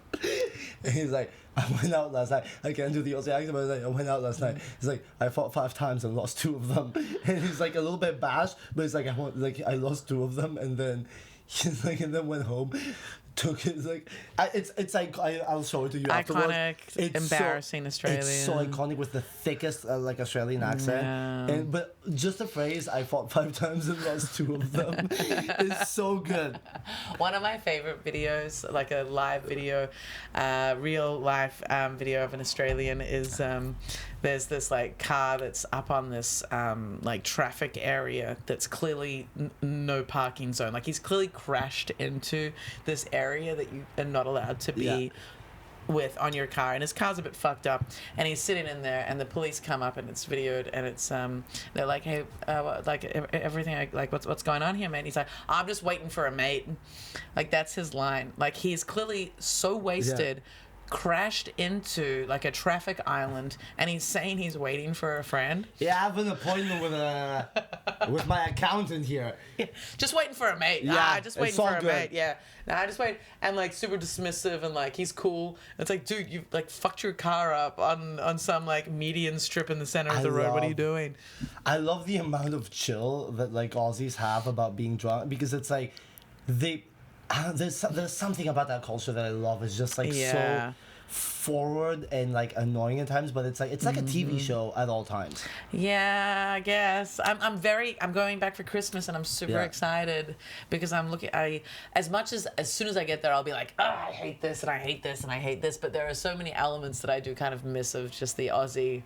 and he's like, I went out last night. I can't do the Aussie accent, but I went out last night. He's like, I fought 5 times and lost 2 of them, and he's like a little bit bashed, but he's like, I lost 2 of them, and then he's like, and then went home. Took it like it's like I'll show it to you afterwards. Iconic, embarrassing Australian. It's so iconic with the thickest like Australian accent. But just the phrase "I fought 5 times and lost 2 of them" is so good. One of my favorite videos, like a live video, real life video of an Australian is there's this like car that's up on this like traffic area that's clearly no parking zone. Like, he's clearly crashed into this area that you are not allowed to be with on your car, and his car's a bit fucked up, and he's sitting in there, and the police come up, and it's videoed, and it's they're like, hey, like everything, like what's going on here, man? He's like, I'm just waiting for a mate. Like, that's his line. Like, he's clearly so wasted. Crashed into like a traffic island, and he's saying he's waiting for a friend. Yeah, I have an appointment with my accountant here. Yeah, just waiting for a mate. Just waiting for a mate. Yeah, I just wait, and like super dismissive, and like he's cool. It's like, dude, you like fucked your car up on some like median strip in the center of the road. What are you doing? I love the amount of chill that like Aussies have about being drunk, because it's like there's something about that culture that I love. It's just like so forward and like annoying at times, but it's like a TV show at all times. Yeah, I guess. I'm going back for Christmas and I'm super excited because I'm looking. As soon as I get there, I'll be like, I hate this and I hate this and I hate this. But there are so many elements that I do kind of miss of just the Aussie.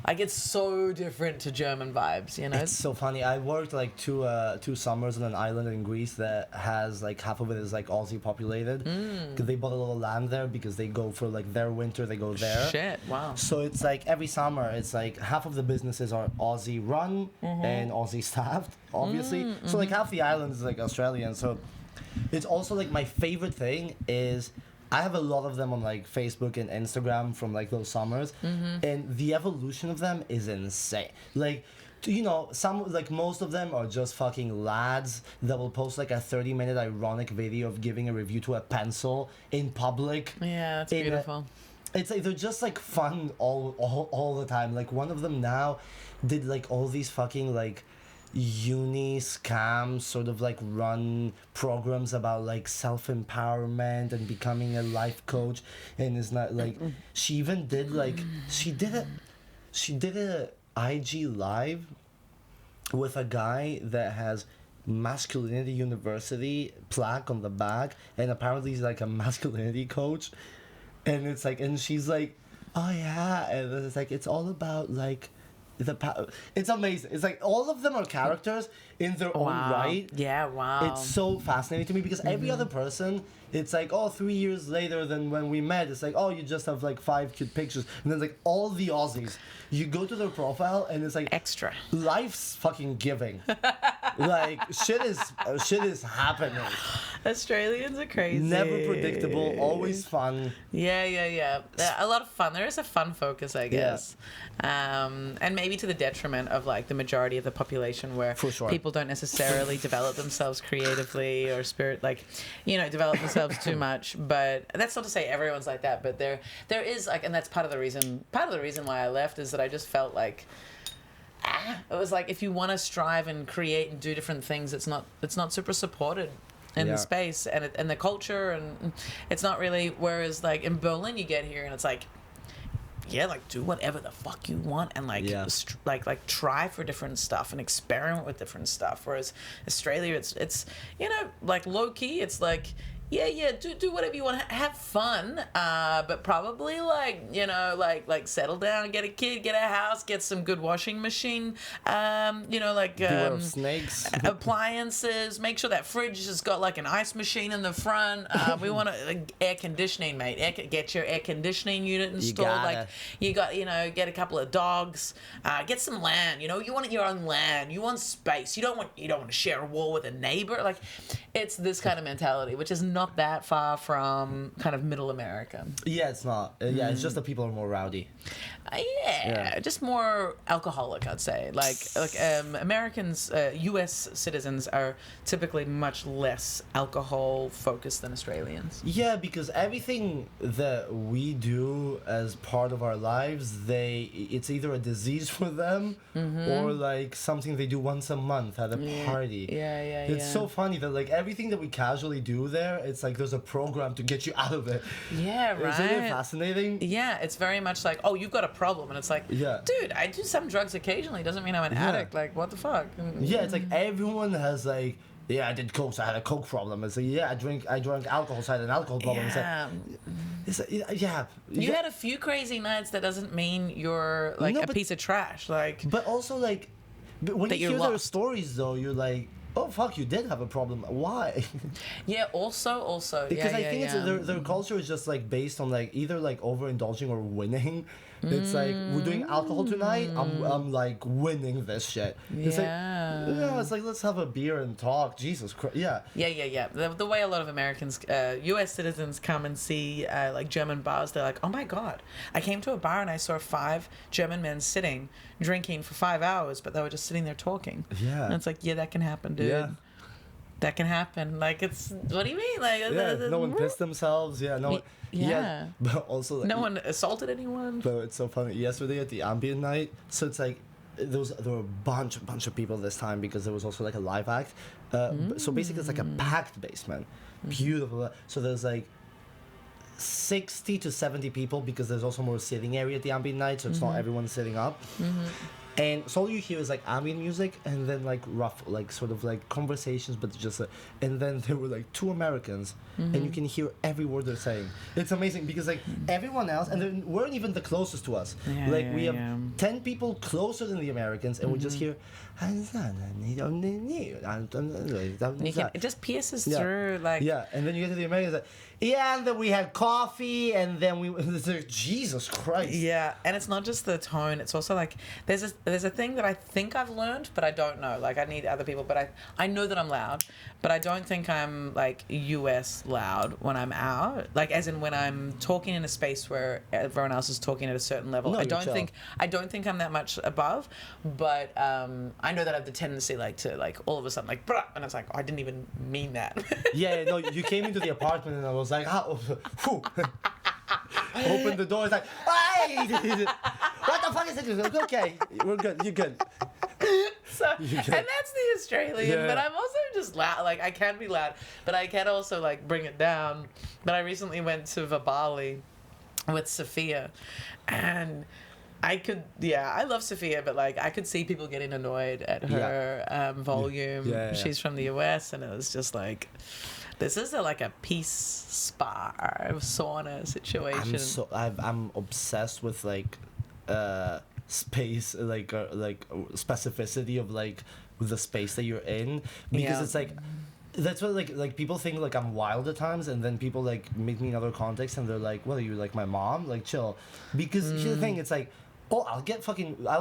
Like, it's so different to German vibes, you know? It's so funny. I worked like two summers on an island in Greece that has like half of it is like Aussie populated. Because they bought a little land there because they go for like their winter, they go there. Shit, wow. So it's like every summer, it's like half of the businesses are Aussie run and Aussie staffed, obviously. So like half the island is like Australian. So it's also like my favorite thing is I have a lot of them on like Facebook and Instagram from like those summers, and the evolution of them is insane. Like, you know, some like most of them are just fucking lads that will post like a 30-minute ironic video of giving a review to a pencil in public. Yeah, that's beautiful. It's like they're just like fun all the time. Like one of them now did like all these fucking like uni scams, sort of like run programs about like self-empowerment and becoming a life coach, and it's not like she even did like she did a IG live with a guy that has Masculinity University plaque on the back, and apparently he's like a masculinity coach, and it's like, and she's like, oh yeah, and it's like it's all about like it's amazing. It's like all of them are characters in their own right. Yeah, wow. It's so fascinating to me because every other person, it's like, 3 years later than when we met, it's like, you just have like 5 cute pictures. And then it's like all the Aussies, you go to their profile and it's like extra. Life's fucking giving. Like shit is happening. Australians are crazy. Never predictable, always fun. Yeah. A lot of fun. There is a fun focus, I guess. Yeah. And maybe to the detriment of like the majority of the population where people don't necessarily develop themselves creatively or develop themselves too much. But that's not to say everyone's like that, but there is like, and that's part of the reason why I left is that I just felt like it was like if you want to strive and create and do different things, it's not super supported in the space and the culture, and it's not really. Whereas like in Berlin, you get here and it's like, like do whatever the fuck you want and like like try for different stuff and experiment with different stuff. Whereas Australia, it's like low key. It's like. Do whatever you want. Have fun, but probably like settle down, get a kid, get a house, get some good washing machine, beware of snakes, appliances. Make sure that fridge has got like an ice machine in the front. We want air conditioning, mate. Get your air conditioning unit installed. Get a couple of dogs, get some land. You want your own land. You want space. You don't want to share a wall with a neighbor. Like, it's this kind of mentality, which is not that far from kind of middle America. Yeah, it's not. It's just that people are more rowdy. Just more alcoholic, I'd say. Like Americans, U.S. citizens are typically much less alcohol focused than Australians. Yeah, because everything that we do as part of our lives, it's either a disease for them or like something they do once a month at a party. It's so funny that like everything that we casually do there, it's like there's a program to get you out of it. Yeah, right. Isn't it fascinating? Yeah, it's very much like, you've got a problem, and it's like, dude, I do some drugs occasionally, doesn't mean I'm an addict. Like, what the fuck? Yeah, it's like everyone has like, I did coke, so I had a coke problem. It's like, I drank alcohol, so I had an alcohol problem. You had a few crazy nights. That doesn't mean you're like a piece of trash. Like, but also like, when you hear their stories though, you're like, oh fuck, you did have a problem. Why? Yeah. Also. Because I think it's their culture is just like based on like either like overindulging or winning. It's like, we're doing alcohol tonight. I'm like winning this shit. It's it's like let's have a beer and talk. Jesus Christ. Yeah. The way a lot of Americans, U.S. citizens come and see like German bars, they're like, oh my god, I came to a bar and I saw 5 German men sitting drinking for 5 hours, but they were just sitting there talking. Yeah. And it's like, that can happen, dude. Yeah. That can happen. Like, it's, what do you mean? Like, no one pissed themselves. Yeah. But also like, no one assaulted anyone. But it's so funny. Yesterday at the ambient night, so it's like there were a bunch of people this time because there was also like a live act. So basically it's like a packed basement. Beautiful. So there's like 60 to 70 people because there's also more sitting area at the ambient night, so it's not everyone sitting up. And so all you hear is like ambient music and then like rough, like sort of like conversations, but just and then there were like 2 Americans and you can hear every word they're saying. It's amazing because like everyone else, and they weren't even the closest to us. We have 10 people closer than the Americans and we just hear, it just pierces through like. Yeah, and then you get to the Americans like, yeah, and then we had coffee, and then Jesus Christ. Yeah, and it's not just the tone; it's also like there's a thing that I think I've learned, but I don't know. Like I need other people, but I know that I'm loud, but I don't think I'm like US loud when I'm out. Like as in when I'm talking in a space where everyone else is talking at a certain level. No, I don't think I'm that much above, but I know that I have the tendency like to like all of a sudden like bruh, and it's like, oh, I didn't even mean that. Yeah, no, you came into the apartment and I was like, oh, open the door. It's like, hey, what the fuck is it? Okay, we're good. You're good. So, and that's the Australian, but I'm also just loud. Like I can be loud, but I can also like bring it down. But I recently went to Bali with Sophia, and I love Sophia, but like I could see people getting annoyed at her volume. She's from the US, and it was just like, this is like a peace spa sauna situation. I'm obsessed with like space, like specificity of like the space that you're in, because it's like. That's what like people think like I'm wild at times, and then people like meet me in other contexts and they're like, "What are you, like my mom?" Like chill, because here's the thing, it's like, oh, I'll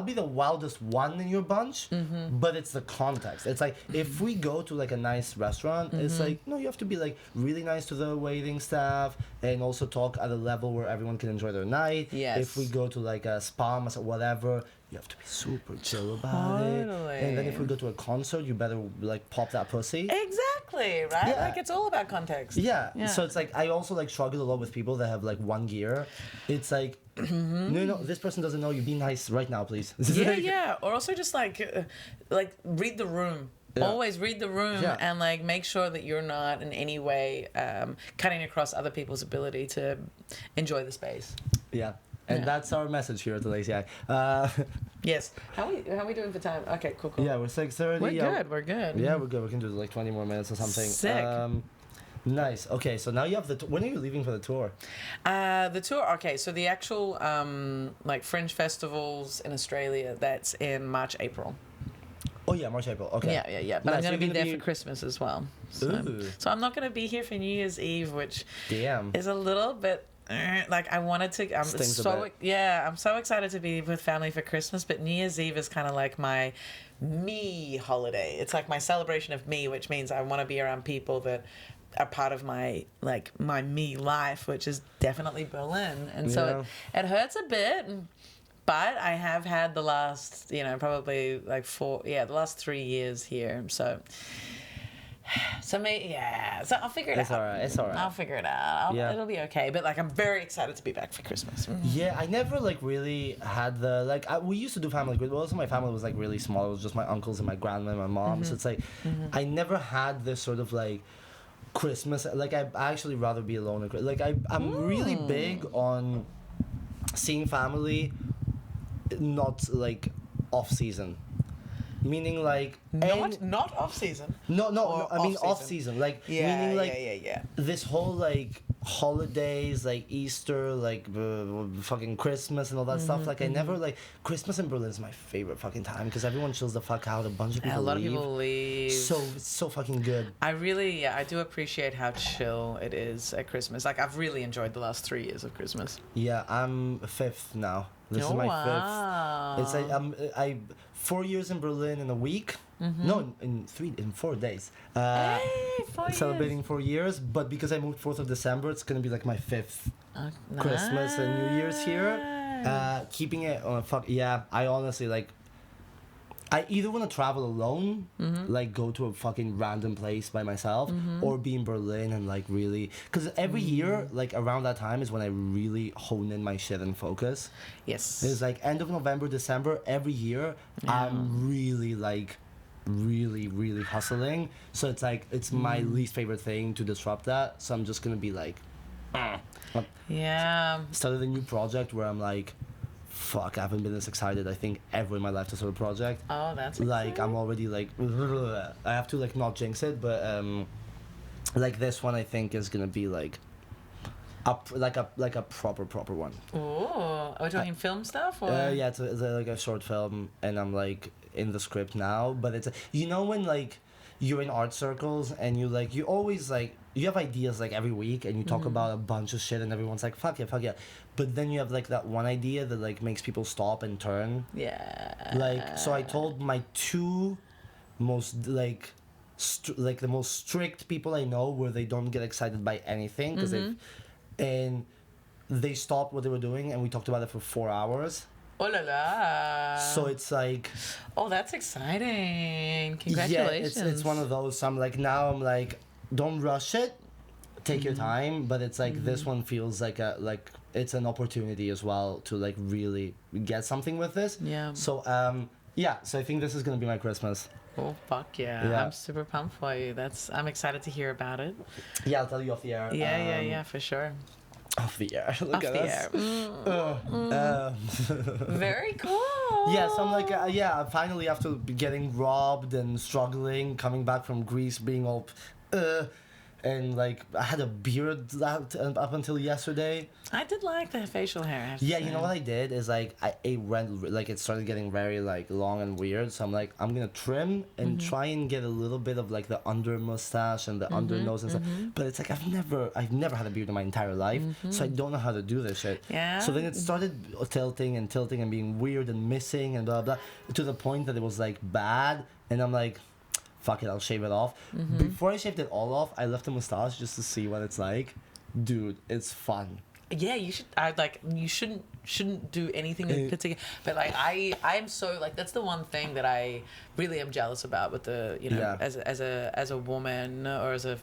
be the wildest one in your bunch, but it's the context. It's like if we go to like a nice restaurant, it's like, no, you have to be like really nice to the waiting staff and also talk at a level where everyone can enjoy their night. Yes. If we go to like a spa, whatever, you have to be super chill about it. And then if we go to a concert, you better like pop that pussy. Exactly, right? Yeah. Like it's all about context. Yeah. So it's like I also like struggle a lot with people that have like one gear. It's like, no, this person doesn't know you. Be nice right now, please. Yeah. Or also just like read the room. Yeah. Always read the room and like make sure that you're not in any way cutting across other people's ability to enjoy the space. Yeah. And that's our message here at the Lazy Eye. Yes. How are we doing for time? Okay, cool. Yeah, we're 6:30. We're good. Yeah, we're good. We can do like 20 more minutes or something. Sick. Nice. Okay, so now you have when are you leaving for the tour? The tour, okay, so the actual like fringe festivals in Australia, that's in March, April. Oh yeah, March, April. Okay. Yeah. But I'm going to be there for Christmas as well. So I'm not going to be here for New Year's Eve, which is a little bit like I wanted to. I'm so excited to be with family for Christmas, but New Year's Eve is kind of like my me holiday. It's like my celebration of me, which means I want to be around people that are part of my me life, which is definitely Berlin, and so it hurts a bit. But I have had the last, probably like the last 3 years here, so. So I'll figure it out. It's all right. I'll figure it out. It'll be okay. But like, I'm very excited to be back for Christmas. Yeah, I never like really had the we used to do family. Well, also my family was like really small. It was just my uncles and my grandma and my mom. So it's like I never had this sort of like Christmas. Like I actually rather be alone. Like I'm really big on seeing family, not like off season. Meaning like not off season. No. I mean off season. Like meaning like this whole like holidays, like Easter, like fucking Christmas and all that stuff. Like I never like Christmas in Berlin is my favorite fucking time because everyone chills the fuck out. A bunch of people leave. A lot of people leave. So fucking good. I do appreciate how chill it is at Christmas. Like I've really enjoyed the last 3 years of Christmas. Yeah, I'm 5th now. This is my 5th. It's like I 4 years in Berlin in a week. No, in 4 days. 4 celebrating 4 years, but because I moved 4th of December, it's gonna be like my 5th Christmas and New Year's here. Keeping it on I honestly like. I either want to travel alone, like go to a fucking random place by myself, or be in Berlin and like really, because every year, like around that time is when I really hone in my shit and focus. Yes. It's like end of November, December, every year, I'm really like, really hustling. So it's like, it's my least favorite thing to disrupt that. So I'm just going to be like, Yeah. Started a new project where I'm like, fuck, I haven't been this excited, I think, ever in my life to start a project. Oh, that's like exciting. I'm already like, I have to like not jinx it, but like this one I think is gonna be like a proper one. Oh, are we talking film stuff or? Yeah, it's like a short film, and I'm like in the script now. But it's you know when like you're in art circles and you always like you have ideas like every week and you talk about a bunch of shit and everyone's like fuck yeah, but then you have like that one idea that like makes people stop and turn. Yeah. Like so, I told my two most like the most strict people I know where they don't get excited by anything because they stopped what they were doing and we talked about it for 4 hours. Oh la la. So it's like, oh, that's exciting. Congratulations. Yeah, it's one of those. I'm like, don't rush it, take your time, but it's like this one feels like it's an opportunity as well to like really get something with this. Yeah. So so I think this is gonna be my Christmas. Oh fuck yeah. I'm super pumped for you. I'm excited to hear about it. Yeah, I'll tell you off the air. Yeah, for sure. Off the air. Look off at the us. air. Very cool. Yeah, so I'm like, finally after getting robbed and struggling, coming back from Greece, being all, and like I had a beard up until yesterday. I did like the facial hair. Yeah, you know what I did is like it started getting very like long and weird. So I'm like, I'm gonna trim and try and get a little bit of like the under mustache and the under nose and stuff. But it's like I've never had a beard in my entire life, so I don't know how to do this shit. Yeah. So then it started tilting and being weird and missing and blah blah, to the point that it was like bad, and I'm like, fuck it, I'll shave it off. Before I shaved it all off, I left the mustache just to see what it's like. Dude, it's fun. Yeah, you should. You shouldn't do anything in particular. But like, I am so like that's the one thing that I really am jealous about with the as a woman or as a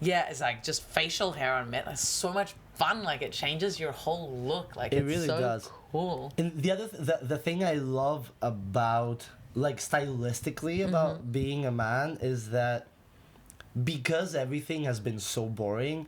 it's like just facial hair on men. That's so much fun. Like it changes your whole look. Like it it's really so does. Cool. And the other the thing I love about like stylistically about being a man is that because everything has been so boring,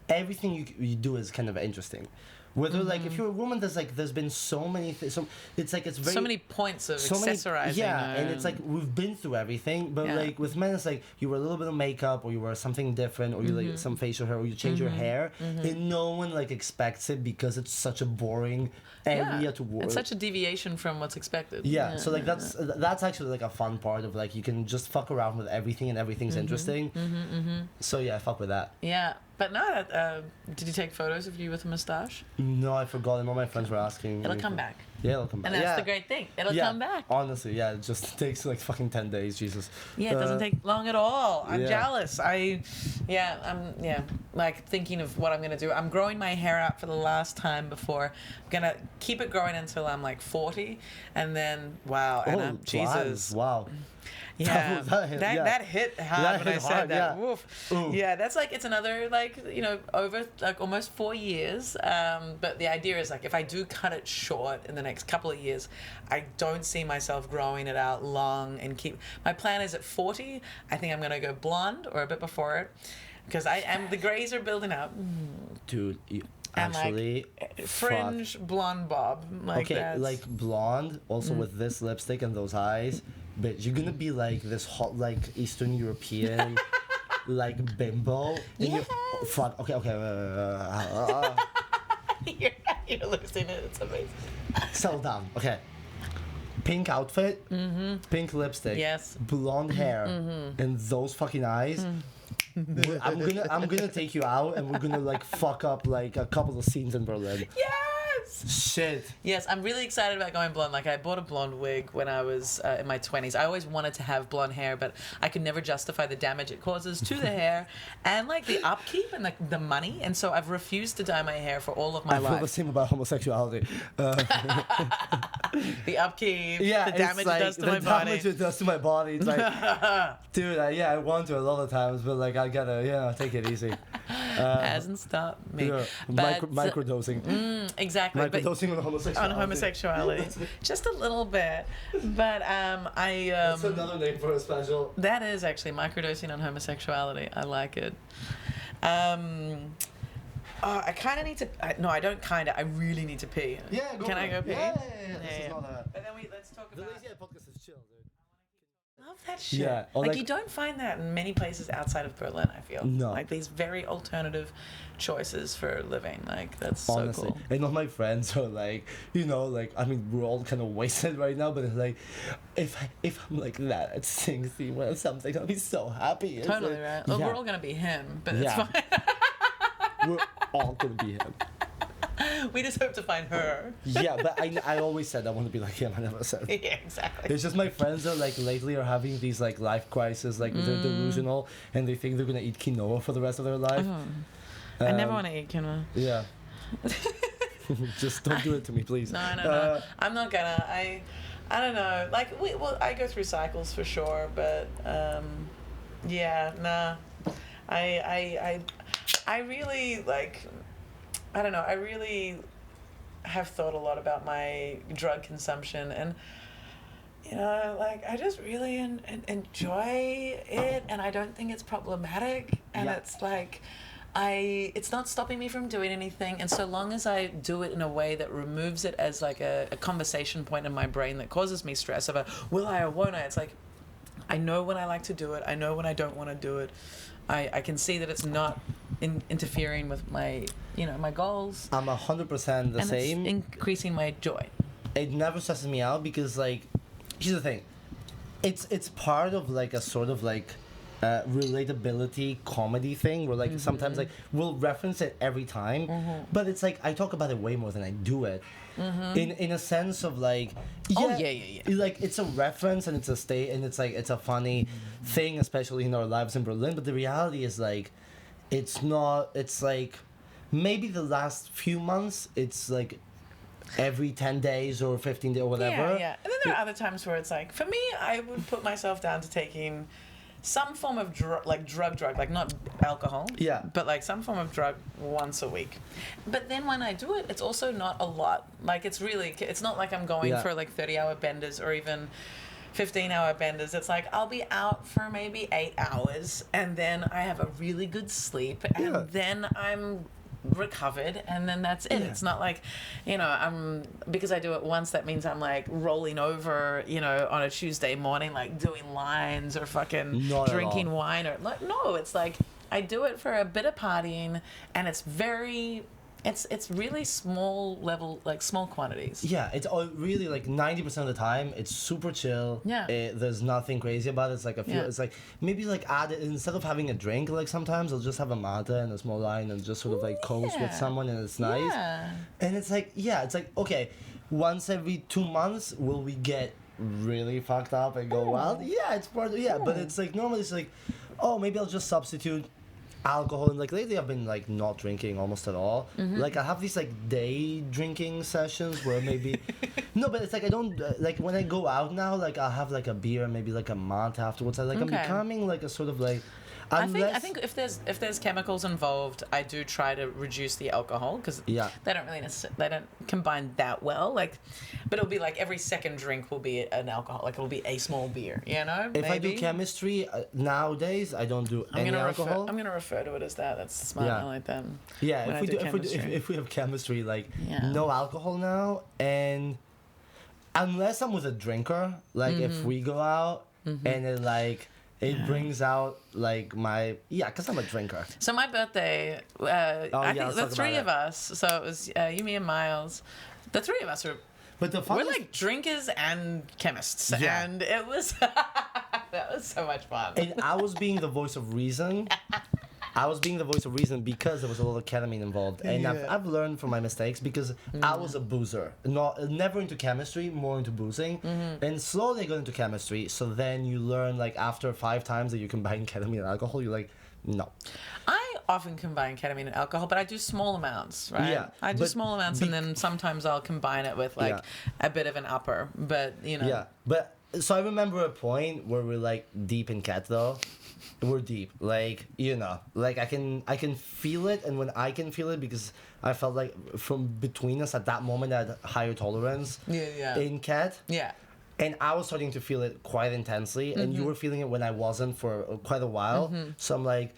everything you do is kind of interesting. Whether like if you're a woman, there's been so many things. So it's like it's very so many points of accessorizing. And it's like we've been through everything. But like with men, it's like you wear a little bit of makeup, or you wear something different, or you like some facial hair, or you change your hair, and no one like expects it because it's such a boring area to work. It's such a deviation from what's expected. Yeah, so like that's actually like a fun part of like you can just fuck around with everything and everything's interesting. So yeah, I fuck with that. Yeah. But no, did you take photos of you with a mustache? No, I forgot. And all my friends were asking. It'll come back. Yeah, it'll come back. And that's the great thing. It'll come back. Honestly, yeah, it just takes like fucking 10 days, Jesus. Yeah, it doesn't take long at all. I'm jealous. I'm like thinking of what I'm going to do. I'm growing my hair out for the last time before. I'm going to keep it growing until I'm like 40. And then, wow, Anna, Jesus. Wow. Yeah, that hit hard when I said that. Yeah. Woof. Yeah, that's like, it's another like, over like almost 4 years. But the idea is like, if I do cut it short in the next couple of years, I don't see myself growing it out long and keep, my plan is at 40, I think I'm going to go blonde or a bit before it. Because the grays are building up. Dude, and actually, like fringe blonde bob. Like okay, like blonde, also with this lipstick and those eyes. Bitch, you're gonna be like this hot, like Eastern European, like bimbo. Yes. Fuck. Okay. You're losing it. It's amazing. Settle down. Okay. Pink outfit. Pink lipstick. Yes. Blonde hair. And those fucking eyes. I'm gonna take you out and we're gonna like fuck up like a couple of scenes in Berlin. Yes. Shit. Yes, I'm really excited about going blonde. Like I bought a blonde wig when I was in my 20s. I always wanted to have blonde hair, but I could never justify the damage it causes to the hair and like the upkeep and the money. And so I've refused to dye my hair for all of my life. I feel the same about homosexuality. The upkeep, yeah, the damage it does to my body. The damage it does to my body. It's like, dude, I want to a lot of times, but like I gotta, take it easy. Hasn't stopped me. Yeah, microdosing. Exactly. Microdosing on homosexuality. On homosexuality. Just a little bit. But That's another name for a special. That is actually microdosing on homosexuality. I like it. I kind of need to. No, I don't kind of. I really need to pee. Yeah, go Can I go pee? Yeah. This is not a... And then let's talk The about. Lazy Eye podcast is chill, dude. Love that shit. Yeah, or like like- you don't find that in many places outside of Berlin. I feel. No. Like these very alternative choices for living. Like that's Honestly, so cool. and all my friends are like, you know, like I mean, we're all kind of wasted right now, but it's like, if I'm like that at Sing Sing or something, I'll be so happy. It's Totally like, right. Well, yeah, we're all gonna be him, but it's Yeah. fine. we're all gonna be him. We just hope to find her. Yeah, but I always said I want to be like him. I never said. Yeah, exactly. It's just my friends are like lately are having these like life crises, like they're delusional, and they think they're gonna eat quinoa for the rest of their life. I never want to eat quinoa. Yeah. Just don't do it to me, please. No. I'm not gonna. I don't know. Like, I go through cycles for sure, but yeah, nah. I really like. I don't know. I really have thought a lot about my drug consumption, and you know, like I just really enjoy it, and I don't think it's problematic, and Yeah. it's like. It's not stopping me from doing anything, and so long as I do it in a way that removes it as like a conversation point in my brain that causes me stress of will I or won't I, it's like I know when I like to do it, I know when I don't want to do it. I can see that it's not interfering with my my goals. I'm 100% the and same. It's increasing my joy. It never stresses me out because like here's the thing, it's part of like a sort of like relatability comedy thing where like sometimes like we'll reference it every time, but it's like I talk about it way more than I do it. In a sense of like Yeah. like it's a reference and it's a state and it's like it's a funny thing, especially in our lives in Berlin, but the reality is like it's not. It's like maybe the last few months it's like every 10 days or 15 days or whatever. Yeah. And then there are other times where it's like, for me, I would put myself down to taking some form of drug, like not alcohol. Yeah. But like some form of drug once a week. But then when I do it, it's also not a lot. Like it's not like I'm going for like 30-hour benders or even 15-hour benders. It's like I'll be out for maybe 8 hours and then I have a really good sleep and then I'm recovered and then that's it. It's not like I'm because I do it once, that means I'm like rolling over on a Tuesday morning like doing lines or fucking drinking wine or like no, it's like I do it for a bit of partying and it's really small level, like small quantities. Yeah, it's all really like 90% of the time it's super chill. Yeah. There's nothing crazy about it. It's like a few. Yeah. It's like maybe like add it instead of having a drink. Like sometimes I'll just have a mate and a small line and just sort of like coast with someone and it's nice. Yeah. And it's like okay, once every 2 months will we get really fucked up and go wild? Yeah, it's part of but it's like normally it's like maybe I'll just substitute alcohol, and like lately I've been like not drinking almost at all. Like I have these like day drinking sessions where maybe no, but it's like I don't like when I go out now, like I'll have like a beer, maybe like a mate afterwards. I'm becoming like a sort of like I think if there's chemicals involved, I do try to reduce the alcohol because they don't combine that well. Like, but it'll be like every second drink will be an alcohol. Like it'll be a small beer. If I do chemistry nowadays, I don't do any alcohol. I'm gonna refer to it as that. That's smart. I like that. Yeah, if we have chemistry, like no alcohol now, and unless I'm with a drinker, like if we go out and it like. It brings out like because I'm a drinker. So my birthday, I think the three of us. So it was you, me, and Miles. The three of us are. But we're like drinkers and chemists, and it was that was so much fun. And I was being the voice of reason. Because there was a lot of ketamine involved, and I've learned from my mistakes because I was a boozer, never into chemistry, more into boozing, and slowly I got into chemistry. So then you learn like after 5 times that you combine ketamine and alcohol, you're like, no. I often combine ketamine and alcohol, but I do small amounts, right? Yeah, I do small amounts, and then sometimes I'll combine it with like a bit of an upper, but Yeah, but so I remember a point where we're like deep in ket though. We're deep, like like I can feel it, and when I can feel it, because I felt like from between us at that moment I had higher tolerance in ket. Yeah. And I was starting to feel it quite intensely, and you were feeling it when I wasn't for quite a while. So I'm like,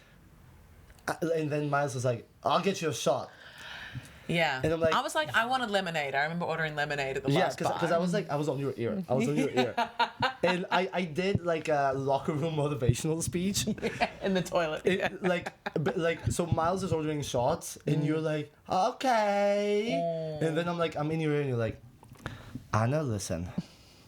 And then Miles was like, I'll get you a shot. Yeah. And I'm like, I was like, I wanted lemonade. I remember ordering lemonade at the last bar. Yeah, because I was like, I was on your ear. And I did like a locker room motivational speech. In the toilet. So Miles is ordering shots, and you're like, okay. And then I'm in your ear, and you're like, Anna, listen,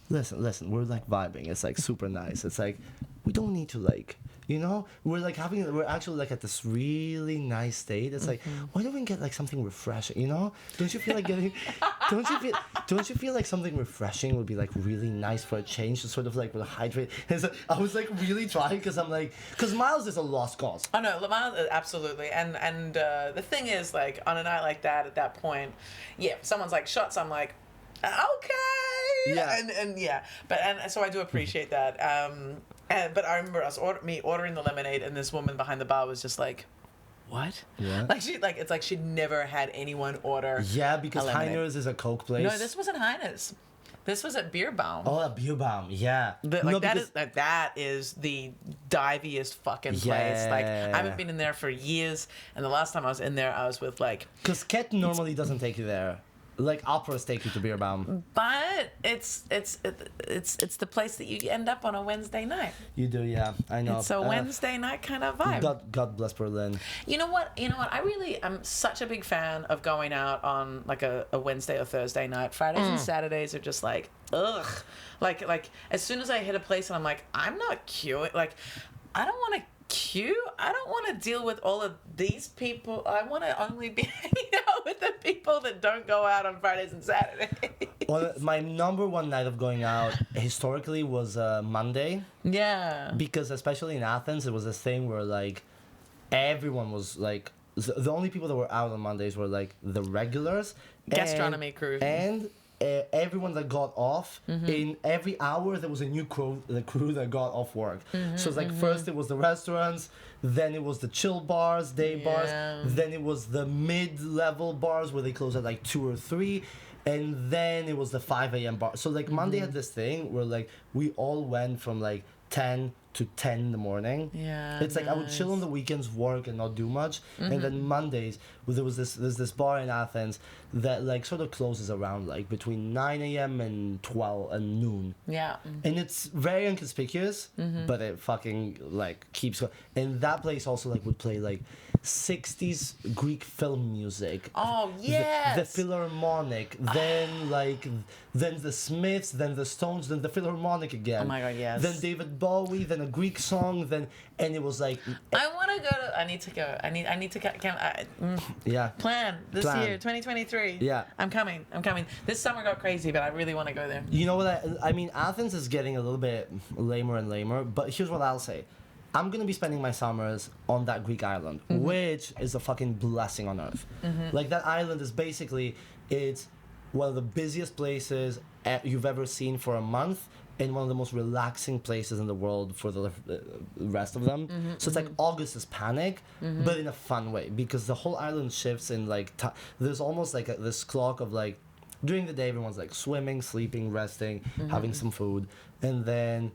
we're like vibing. It's like super nice. It's like, we don't need to like, we're actually like at this really nice state. It's like, why don't we get like something refreshing, Don't you feel like don't you feel like something refreshing would be like really nice for a change to sort of like hydrate? And so I was like really trying because Miles is a lost cause. Oh no, Miles, absolutely. And the thing is, like, on a night like that, at that point, if someone's like shots, I'm like, okay. Yeah. And so I do appreciate that. But I remember me ordering the lemonade, and this woman behind the bar was just like, what? Yeah. It's like she'd never had anyone order. Yeah, because Heiner's is a Coke place. No, this wasn't Heiner's. This was at Bierbaum. Oh, at Bierbaum, yeah. That is the diviest fucking place. Like, I haven't been in there for years, and the last time I was in there, I was with like. Because Ket normally doesn't take you there. Like operas take you to Bierbaum. But it's the place that you end up on a Wednesday night. You do, yeah. I know. It's a Wednesday night kind of vibe. God bless Berlin. You know what? I'm such a big fan of going out on like a Wednesday or Thursday night. Fridays and Saturdays are just like, ugh. Like as soon as I hit a place and I'm like, I'm not queuing. Like, I don't want to queue. I don't want to deal with all of these people. I want to only be hanging out with the people that don't go out on Fridays and Saturdays. Well, my number one night of going out historically was Monday. Yeah. Because especially in Athens, it was this thing where like everyone was like, the only people that were out on Mondays were like the regulars. Gastronomy crew. And everyone that got off, in every hour there was a new crew that got off work. So it's like first it was the restaurants, then it was the chill bars, day bars, then it was the mid-level bars where they close at like 2 or 3, and then it was the 5 a.m. bar. So like Monday had this thing where like we all went from like 10 to 10 in the morning. Yeah. It's like I would chill on the weekends, work and not do much. And then Mondays, there's this bar in Athens that like sort of closes around like between 9 a.m. and 12 and noon. Yeah. And it's very inconspicuous, but it fucking like keeps going. And that place also like would play like 60s Greek film music. Oh, yes. The Philharmonic, then the Smiths, then the Stones, then the Philharmonic again. Oh my God, yes. Then David Bowie, then a Greek song, and it was like. I want to go to. I need to go. I need to plan this year, 2023. Yeah. I'm coming. This summer got crazy, but I really want to go there. You know what? I mean, Athens is getting a little bit lamer and lamer, but here's what I'll say. I'm going to be spending my summers on that Greek island, which is a fucking blessing on earth. Like, that island is basically, it's one of the busiest places you've ever seen for a month, and one of the most relaxing places in the world for the rest of them. So it's like August is panic, but in a fun way, because the whole island shifts in like, there's almost like this clock of like, during the day everyone's like swimming, sleeping, resting, having some food, and then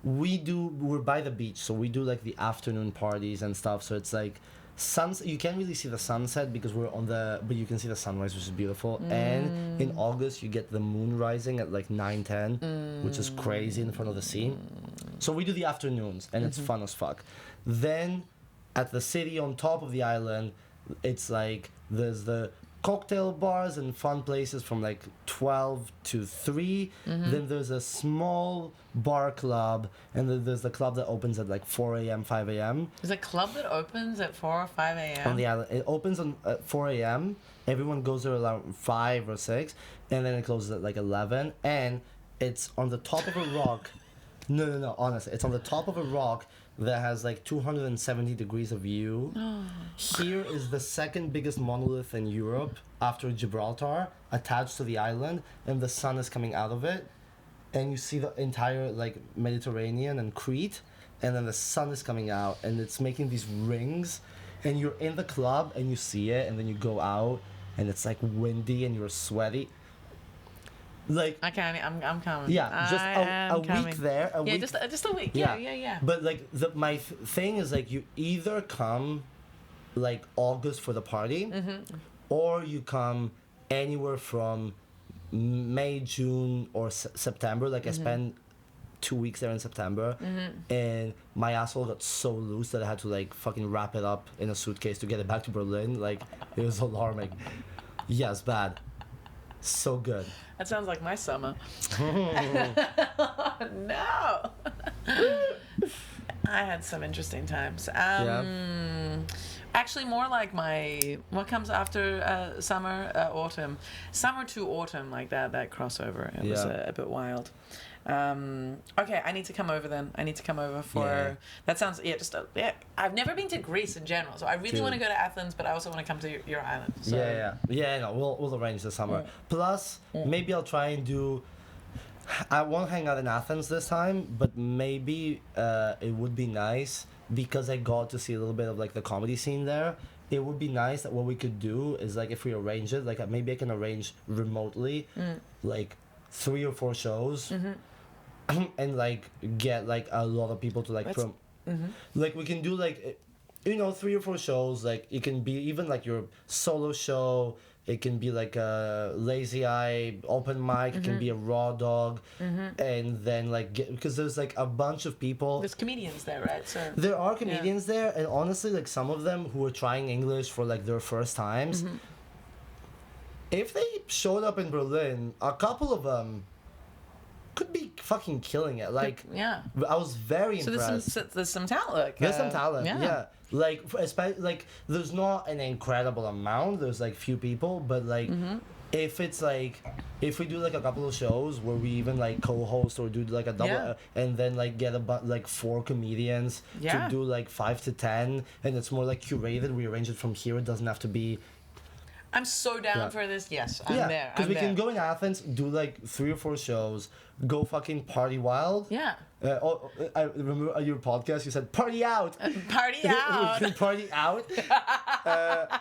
we're by the beach, so we do like the afternoon parties and stuff, so it's like you can't really see the sunset because but you can see the sunrise, which is beautiful. And in August you get the moon rising at like 9-10, which is crazy in front of the sea. So we do the afternoons, and it's fun as fuck. Then at the city on top of the island, it's like there's the cocktail bars and fun places from like 12 to 3. Then there's a small bar club, and then there's the club that opens at like 4 a.m., 5 a.m. There's a club that opens at 4 or 5 a.m. on the island. It opens at 4 a.m. Everyone goes there around 5 or 6, and then it closes at like 11. And it's on the top of a rock. No, honestly, it's on the top of a rock that has like 270 degrees of view. Here is the second biggest monolith in Europe after Gibraltar, attached to the island, and the sun is coming out of it, and you see the entire like Mediterranean and Crete, and then the sun is coming out, and it's making these rings, and you're in the club and you see it, and then you go out and it's like windy and you're sweaty. Like I can't. I'm coming. Yeah, just a week there. Just a week. Yeah. But like my thing is like you either come like August for the party, or you come anywhere from May, June, or September. Like I spent 2 weeks there in September, and my asshole got so loose that I had to like fucking wrap it up in a suitcase to get it back to Berlin. Like it was alarming. Yes, bad. So good. That sounds like my summer. No. I had some interesting times. Actually, more like what comes after summer, autumn. Summer to autumn, like that crossover. It was a bit wild. Okay, I need to come over then. I need to come over for... That sounds... I've never been to Greece in general, so I really want to go to Athens, but I also want to come to your island. So. No, we'll arrange this summer. Plus, maybe I'll try and do... I won't hang out in Athens this time, but maybe it would be nice, because I got to see a little bit of like the comedy scene there. It would be nice that what we could do is like if we arrange it, like maybe I can arrange remotely, like 3 or 4 shows, and like get like a lot of people to like like we can do like 3 or 4 shows. Like it can be even like your solo show. It can be like a lazy eye open mic. It can be a raw dog, and then like because there's like a bunch of people. There's comedians there, right? So there are comedians there, and honestly, like some of them who are trying English for like their first times. If they showed up in Berlin, a couple of them could be fucking killing it. Like I was very impressed. So there's some talent. Like, there's some talent. Yeah. Like especially like there's not an incredible amount. There's like few people, but like if it's like if we do like a couple of shows where we even like co-host or do like a double and then like get like 4 comedians to do like 5 to 10, and it's more like curated. We arrange it from here. It doesn't have to be. I'm so down for this. Yes, I'm there. Because we can go in Athens, do like 3 or 4 shows, go fucking party wild. Yeah. I remember your podcast. You said party out. Party out. Party out. I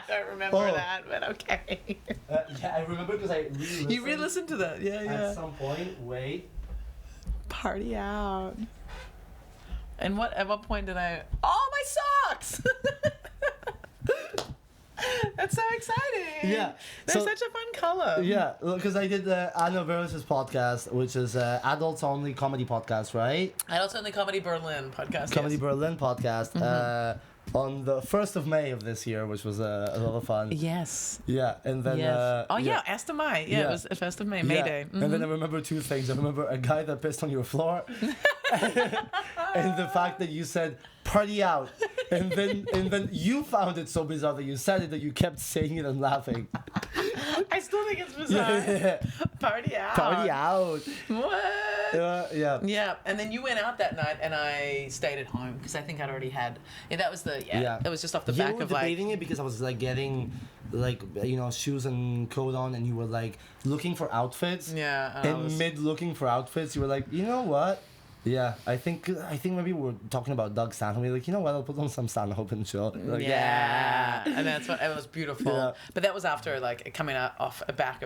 don't remember that, but okay. I remember because I re-listened. You re-listened to that, At some point, wait. Party out. And at what point did I? Oh, my socks. That's so exciting. Yeah. They're such a fun color. Yeah, because I did Anna Beros' podcast, which is adults only comedy podcast, right? Adults only comedy Berlin podcast. Comedy Berlin podcast. On the 1st of May of this year, which was a lot of fun. Yes. Yeah, and then... 1st of May. Yeah, it was 1st of May, May Day. And then I remember 2 things. I remember a guy that pissed on your floor, and the fact that you said, party out. And then you found it so bizarre that you said it that you kept saying it and laughing. I still think it's bizarre. Party out. Party out. What? Yeah. Yeah, and then you went out that night, and I stayed at home because I think I'd already had. Yeah, that was the. Yeah. It was just off the back of like. You were debating it because I was like getting, like shoes and coat on, and you were like looking for outfits. Yeah. And mid looking for outfits, you were like, you know what? Yeah, I think maybe we're talking about Doug Stanhope. We're like, you know what? I'll put on some Stanhope and chill. Like, and that's what it was beautiful. Yeah. But that was after like coming out off the back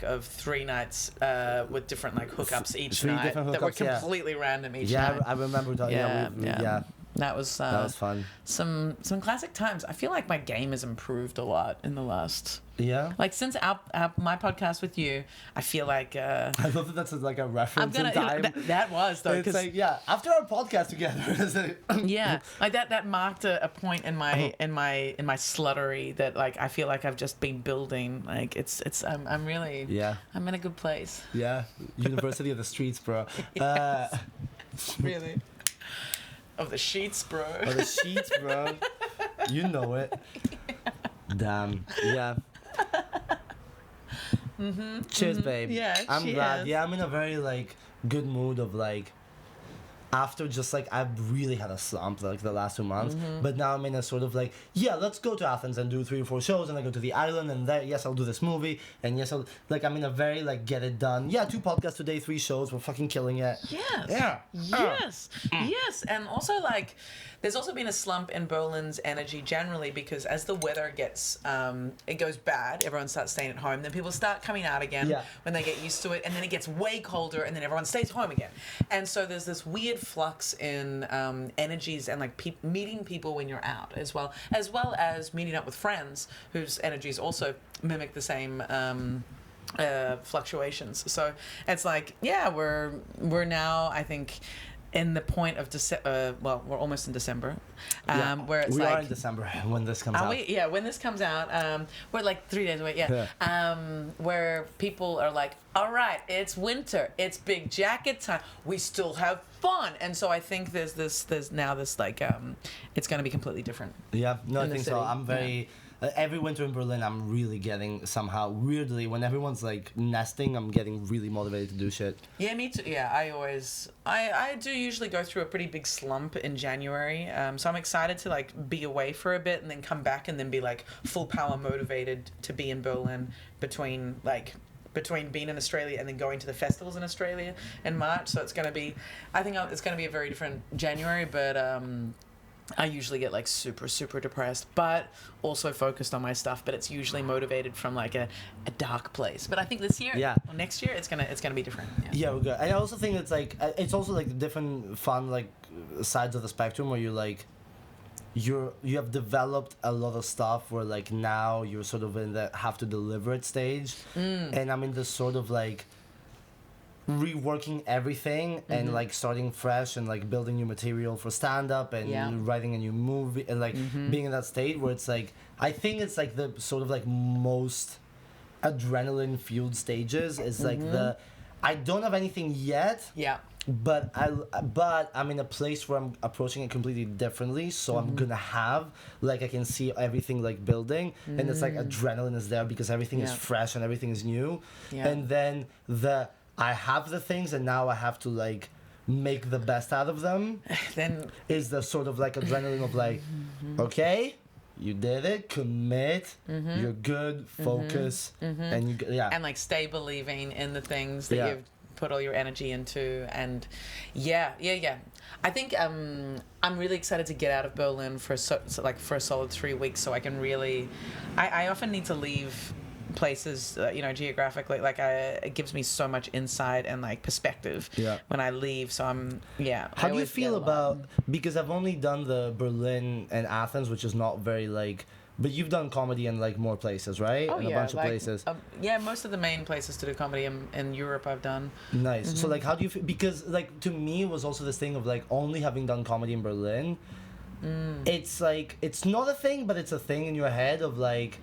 of 3 nights with different like hookups each night that were completely random each night. Yeah, I remember that. Yeah. That was fun. Some classic times. I feel like my game has improved a lot in the last. Yeah. Like since my podcast with you, I feel like. I love that that's like a reference in time. That was though. It's like after our podcast together. Like that marked a point in my sluttery that like I feel like I've just been building. Like it's I'm really I'm in a good place. Yeah, University of the Streets, bro. Really. Of the sheets, bro. Of the sheets, bro. You know it. Damn. Yeah. Cheers, babe. Yeah, I'm glad. Yeah, I'm in a very like good mood of like after just like I've really had a slump like the last 2 months, but now I'm in a sort of like let's go to Athens and do 3 or 4 shows, and I go to the island, and there I'll do this movie, and I'm in a very like get it done. 2 podcasts today, 3 shows, we're fucking killing it. Yes. And also like there's also been a slump in Berlin's energy generally because as the weather gets it goes bad, everyone starts staying at home, then people start coming out again when they get used to it, and then it gets way colder, and then everyone stays home again, and so there's this weird weird flux in energies and like meeting people when you're out as well as meeting up with friends whose energies also mimic the same fluctuations. So it's like, yeah, we're now, I think, in the point of well, we're almost in December, where it's we like, are in December when this comes out. When this comes out, we're like 3 days away. Where people are like, all right, it's winter, it's big jacket time, we still have fun, and so I think there's now this like, it's going to be completely different. Yeah, no, I think city. so. I'm very. Every winter in Berlin, I'm really getting somehow weirdly when everyone's like nesting, I'm getting really motivated to do shit. Yeah, me too. Yeah, I do usually go through a pretty big slump in January. So I'm excited to like be away for a bit and then come back and then be like full power motivated to be in Berlin between being in Australia and then going to the festivals in Australia in March. So I think it's going to be a very different January, but I usually get like super, super depressed, but also focused on my stuff. But it's usually motivated from like a dark place. But I think this year, or next year, it's gonna be different. Yeah, we're good. And I also think it's like also like the different fun like sides of the spectrum where you have developed a lot of stuff where like now you're sort of in the have to deliver it stage, and I'm in this sort of like reworking everything and like starting fresh and like building new material for stand-up and writing a new movie and like being in that state where it's like I think it's like the sort of like most adrenaline fueled stages is like I don't have anything yet, but I'm in a place where I'm approaching it completely differently, so I'm gonna have like I can see everything like building and it's like adrenaline is there because everything is fresh and everything is new, and then I have the things and now I have to like make the best out of them. Then is the sort of like adrenaline of like, okay, you did it, commit, you're good, focus, and you and like stay believing in the things that you've put all your energy into, and I think I'm really excited to get out of Berlin for a solid 3 weeks so I can really. I often need to leave places geographically, like it gives me so much insight and like perspective when I leave, so how do you feel about, because I've only done the Berlin and Athens, which is not very like, but you've done comedy in like more places, right? A bunch of places. Most of the main places to do comedy in Europe I've done. Nice. So like how do you feel, because like to me it was also this thing of like only having done comedy in Berlin, it's like it's not a thing but it's a thing in your head of like,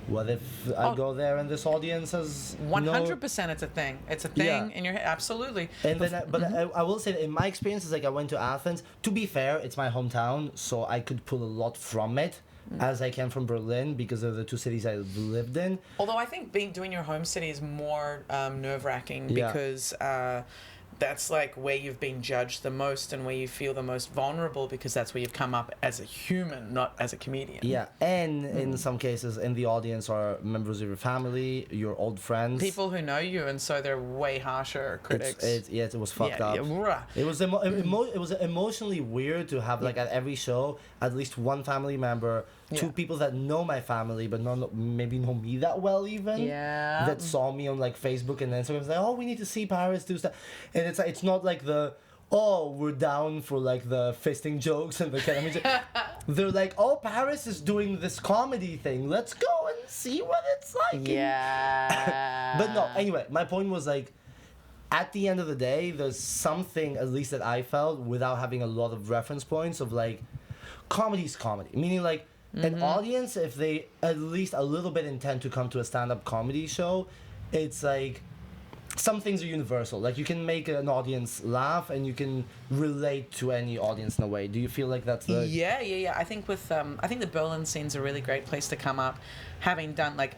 what if I go there and this audience has 100%? It's a thing. It's a thing in your head. Absolutely. And then, I will say that in my experience, is like I went to Athens. To be fair, it's my hometown, so I could pull a lot from it, as I can from Berlin because of the two cities I lived in. Although I think doing your home city is more nerve-wracking because. That's like where you've been judged the most and where you feel the most vulnerable because that's where you've come up as a human, not as a comedian. Yeah, and in some cases in the audience are members of your family, your old friends. People who know you, and so they're way harsher critics. It was fucked up. It was it was emotionally weird to have like at every show at least one family member, two people that know my family but maybe know me that well even, that saw me on like Facebook and Instagram, like, oh, we need to see Paris do stuff, and it's not like we're down for like the fisting jokes and the kind of music. They're like, oh, Paris is doing this comedy thing, let's go and see what it's like. But no, anyway, my point was like, at the end of the day, there's something, at least that I felt, without having a lot of reference points, of like, comedy's comedy, meaning like an audience, if they at least a little bit intend to come to a stand-up comedy show, it's like some things are universal. Like you can make an audience laugh and you can relate to any audience in a way. Do you feel like that's the... Yeah. I think I think the Berlin scene's a really great place to come up, having done like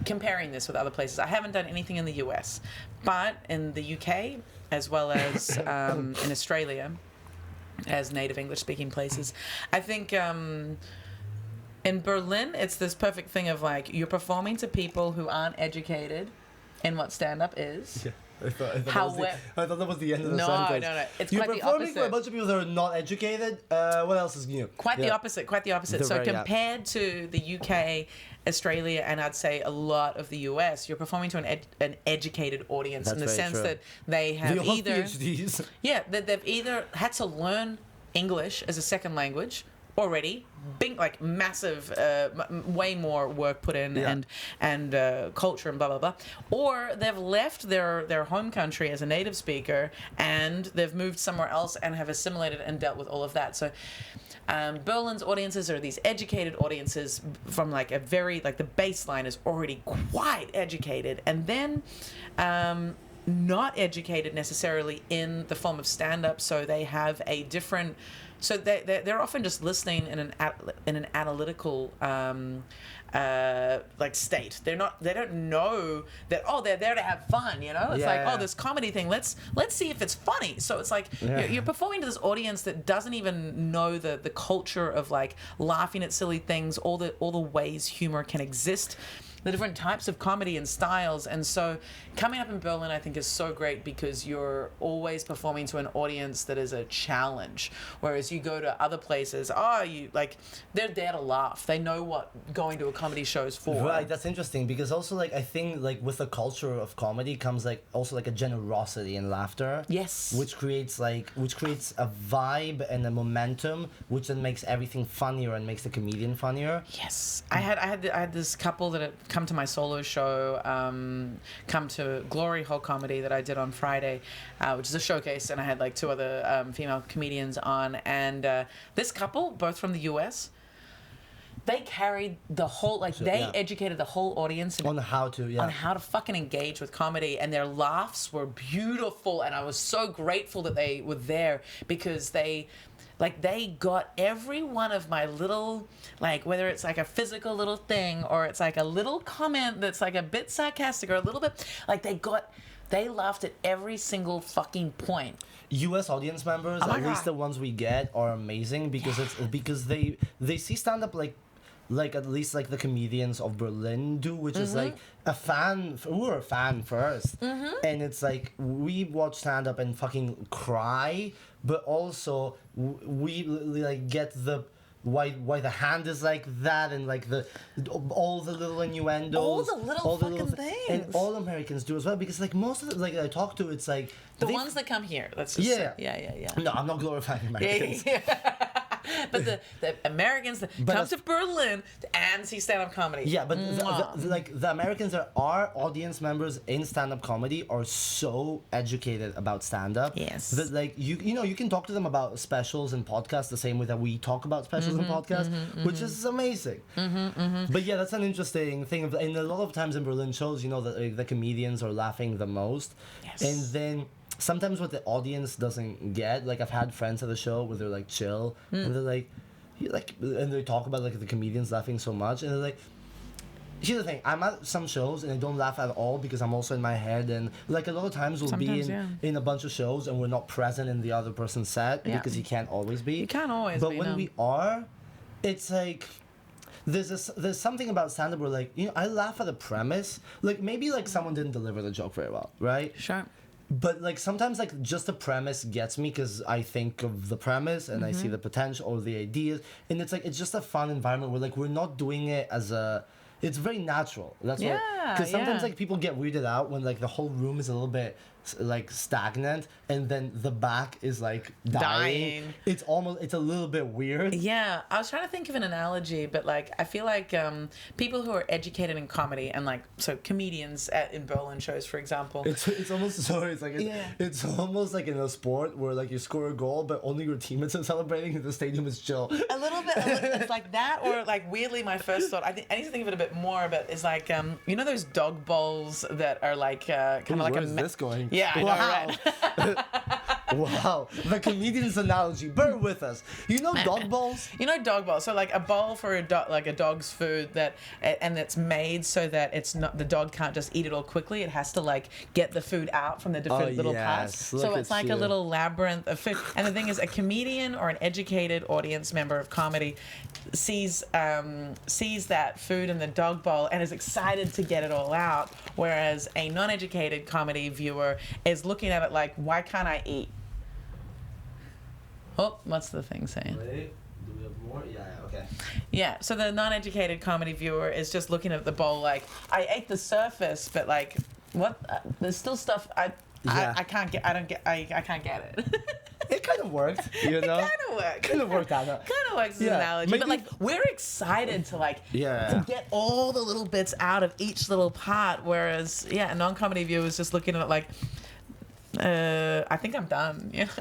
comparing this with other places. I haven't done anything in the US, but in the UK as well as in Australia, as native English speaking places, I think in Berlin it's this perfect thing of like you're performing to people who aren't educated in what stand-up is. Yeah. I thought that was the end of the sentence. No. It's you're quite performing for a bunch of people that are not educated. What else is new? Quite the opposite. So compared to the UK Australia and I'd say a lot of the US, you're performing to an educated audience. That's in the very sense true. that they have They all either PhDs. yeah, that they've either had to learn English as a second language already, big, like massive, way more work put in, and culture and blah blah blah, or they've left their home country as a native speaker and they've moved somewhere else and have assimilated and dealt with all of that. So Berlin's audiences are these educated audiences from like a very, like the baseline is already quite educated, and then not educated necessarily in the form of stand-up, so they have a different, so they're often just listening in an analytical like state. They don't know that, oh, they're there to have fun, you know? It's oh, this comedy thing, let's see if it's funny. So it's like you're performing to this audience that doesn't even know the culture of like laughing at silly things, all the ways humor can exist, the different types of comedy and styles. And so coming up in Berlin, I think, is so great because you're always performing to an audience that is a challenge. Whereas you go to other places, they're there to laugh. They know what going to a comedy show is for. Right, that's interesting because also like I think like with the culture of comedy comes like also like a generosity and laughter. Yes. Which creates a vibe and a momentum, which then makes everything funnier and makes the comedian funnier. Yes. I had this couple that had come to my solo show, come to Glory Hole Comedy that I did on Friday, which is a showcase, and I had like two other female comedians on, and this couple, both from the US, they carried the whole, educated the whole audience on how to fucking engage with comedy, and their laughs were beautiful, and I was so grateful that they were there because they got every one of my little, like, whether it's like a physical little thing or it's like a little comment that's like a bit sarcastic or a little bit, like they laughed at every single fucking point. US audience members, at least the ones we get, are amazing because because they see stand up like at least like the comedians of Berlin do, which is like we're a fan first, and it's like we watch stand up and fucking cry, but also we like get the why the hand is like that, and like all the little innuendos, all the little things, and all Americans do as well, because like most of the, like I talk to, it's like the ones that come here. Let's just say. Yeah. No, I'm not glorifying Americans. But the Americans that come to Berlin and see stand-up comedy. Yeah, but the Americans that are audience members in stand-up comedy are so educated about stand-up. Yes. That like you can talk to them about specials and podcasts the same way that we talk about specials and podcasts, which is amazing. But yeah, that's an interesting thing. And a lot of times in Berlin shows, that the comedians are laughing the most. Yes. And then sometimes what the audience doesn't get, like I've had friends at the show where they're like chill and they're like, and they talk about like the comedians laughing so much, and they're like, here's the thing, I'm at some shows and I don't laugh at all because I'm also in my head, and like a lot of times we'll be in a bunch of shows and we're not present in the other person's set because you can't always be. You can't always but be. But when we are, it's like there's something about stand-up where like, I laugh at the premise, like maybe like someone didn't deliver the joke very well, right? Sure. But like sometimes like just the premise gets me because I think of the premise and I see the potential or the ideas, and it's like it's just a fun environment where like we're not doing it as a, it's very natural. That's what, because sometimes like people get weirded out when like the whole room is a little bit like stagnant and then the back is like dying. It's a little bit weird. Yeah, I was trying to think of an analogy, but like I feel like people who are educated in comedy and like so comedians in Berlin shows, for example, it's almost it's almost like in a sport where like you score a goal but only your teammates are celebrating and the stadium is chill. A little bit it's like that, or like weirdly my first thought, I need to think of it a bit more, but is like those dog bowls that are like kind of like where's this going? Yeah, I know, right? Wow, the comedian's analogy. Bear with us. Dog bowls? Dog bowls. So like a bowl for a dog, like a dog's food and it's made so that it's not, the dog can't just eat it all quickly. It has to like get the food out from the different little parts. So it's like a little labyrinth of food. And the thing is, a comedian or an educated audience member of comedy sees that food in the dog bowl and is excited to get it all out, whereas a non-educated comedy viewer is looking at it like, why can't I eat? Oh, what's the thing saying? Wait, do we have more? Yeah, okay. Yeah, so the non-educated comedy viewer is just looking at the bowl like, I ate the surface, but like, what? There's still stuff I can't get. I can't get it. It kind of worked, you know. It kind of worked, Anna. Kind of works as an analogy, but like we're excited to to get all the little bits out of each little part, whereas a non-comedy viewer is just looking at it like, I think I'm done. You know?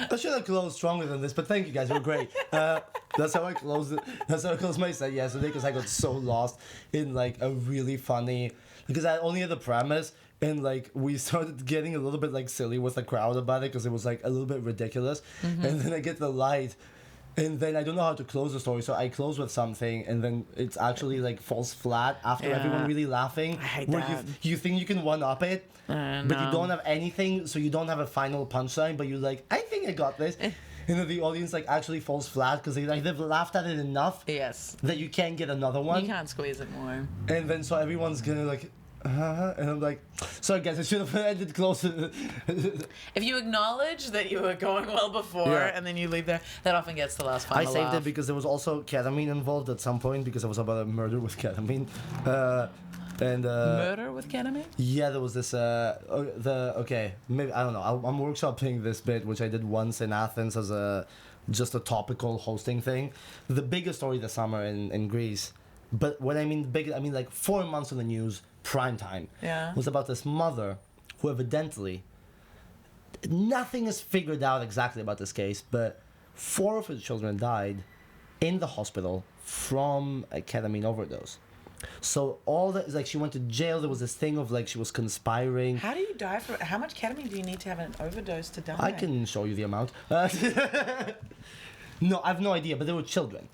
I should have closed stronger than this, but thank you guys, you're great. That's how I closed it. That's how I closed my set yesterday, because I got so lost in like a really funny, because I only had the premise, and like we started getting a little bit like silly with the crowd about it, because it was like a little bit ridiculous. And then I get the light, and then I don't know how to close the story, so I close with something, and then it's actually like falls flat after everyone really laughing. I hate where that. you think you can one up it, but you don't have anything, so you don't have a final punchline, but you're like, I think I got this. And then the audience like actually falls flat because they've laughed at it enough that you can't get another one. You can't squeeze it more. And then so everyone's gonna like, and I'm like, sorry guys, I should have ended closer. If you acknowledge that you were going well before and then you leave there, that often gets the last final I saved laugh. it because there was also ketamine involved at some point, because it was about a murder with ketamine. Murder with ketamine? Yeah, there was this maybe I don't know. I'm workshopping this bit, which I did once in Athens as just a topical hosting thing. The biggest story this summer in Greece, but when I mean big, I mean like 4 months on the news, prime time. Yeah. Was about this mother who evidently, nothing is figured out exactly about this case, but 4 of her children died in the hospital from a ketamine overdose. So all that is like, she went to jail. There was this thing of like she was conspiring. How do you die from? How much ketamine do you need to have an overdose to die? I can show you the amount. No, I have no idea. But they were children.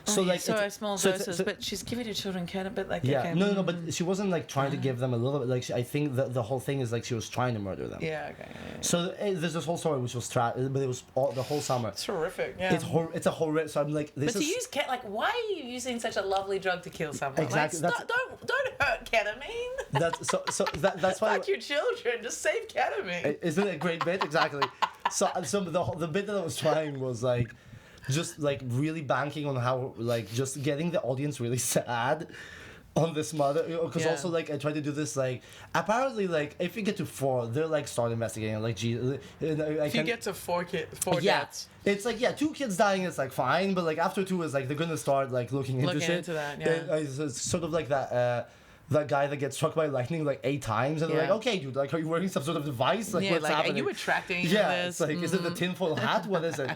So like small doses, but she's giving her children ketamine, but like okay. No, but she wasn't like trying to give them a little bit. Like I think the whole thing is like she was trying to murder them. Yeah, okay. Yeah. So there's this whole story which was but it was the whole summer. It's horrific. Yeah. It's a horrific. So I'm like, this but to use why are you using such a lovely drug to kill someone? Exactly. Like, don't hurt ketamine. That's why. Fuck your children. Just save ketamine. Isn't it a great bit? Exactly. So the bit that I was trying was like, just like really banking on how like just getting the audience really sad on this mother, because also like I tried to do this like, apparently like if you get to 4 they're like start investigating like if you get to 4 deaths, it's like 2 kids dying is like fine, but like after 2 is like they're gonna start like looking into shit. That it's sort of like that guy that gets struck by lightning like 8 times, and they're like, okay dude, like are you wearing some sort of device, like what's happening? Are you attracting this? It's like, is it the tinfoil hat? What is it?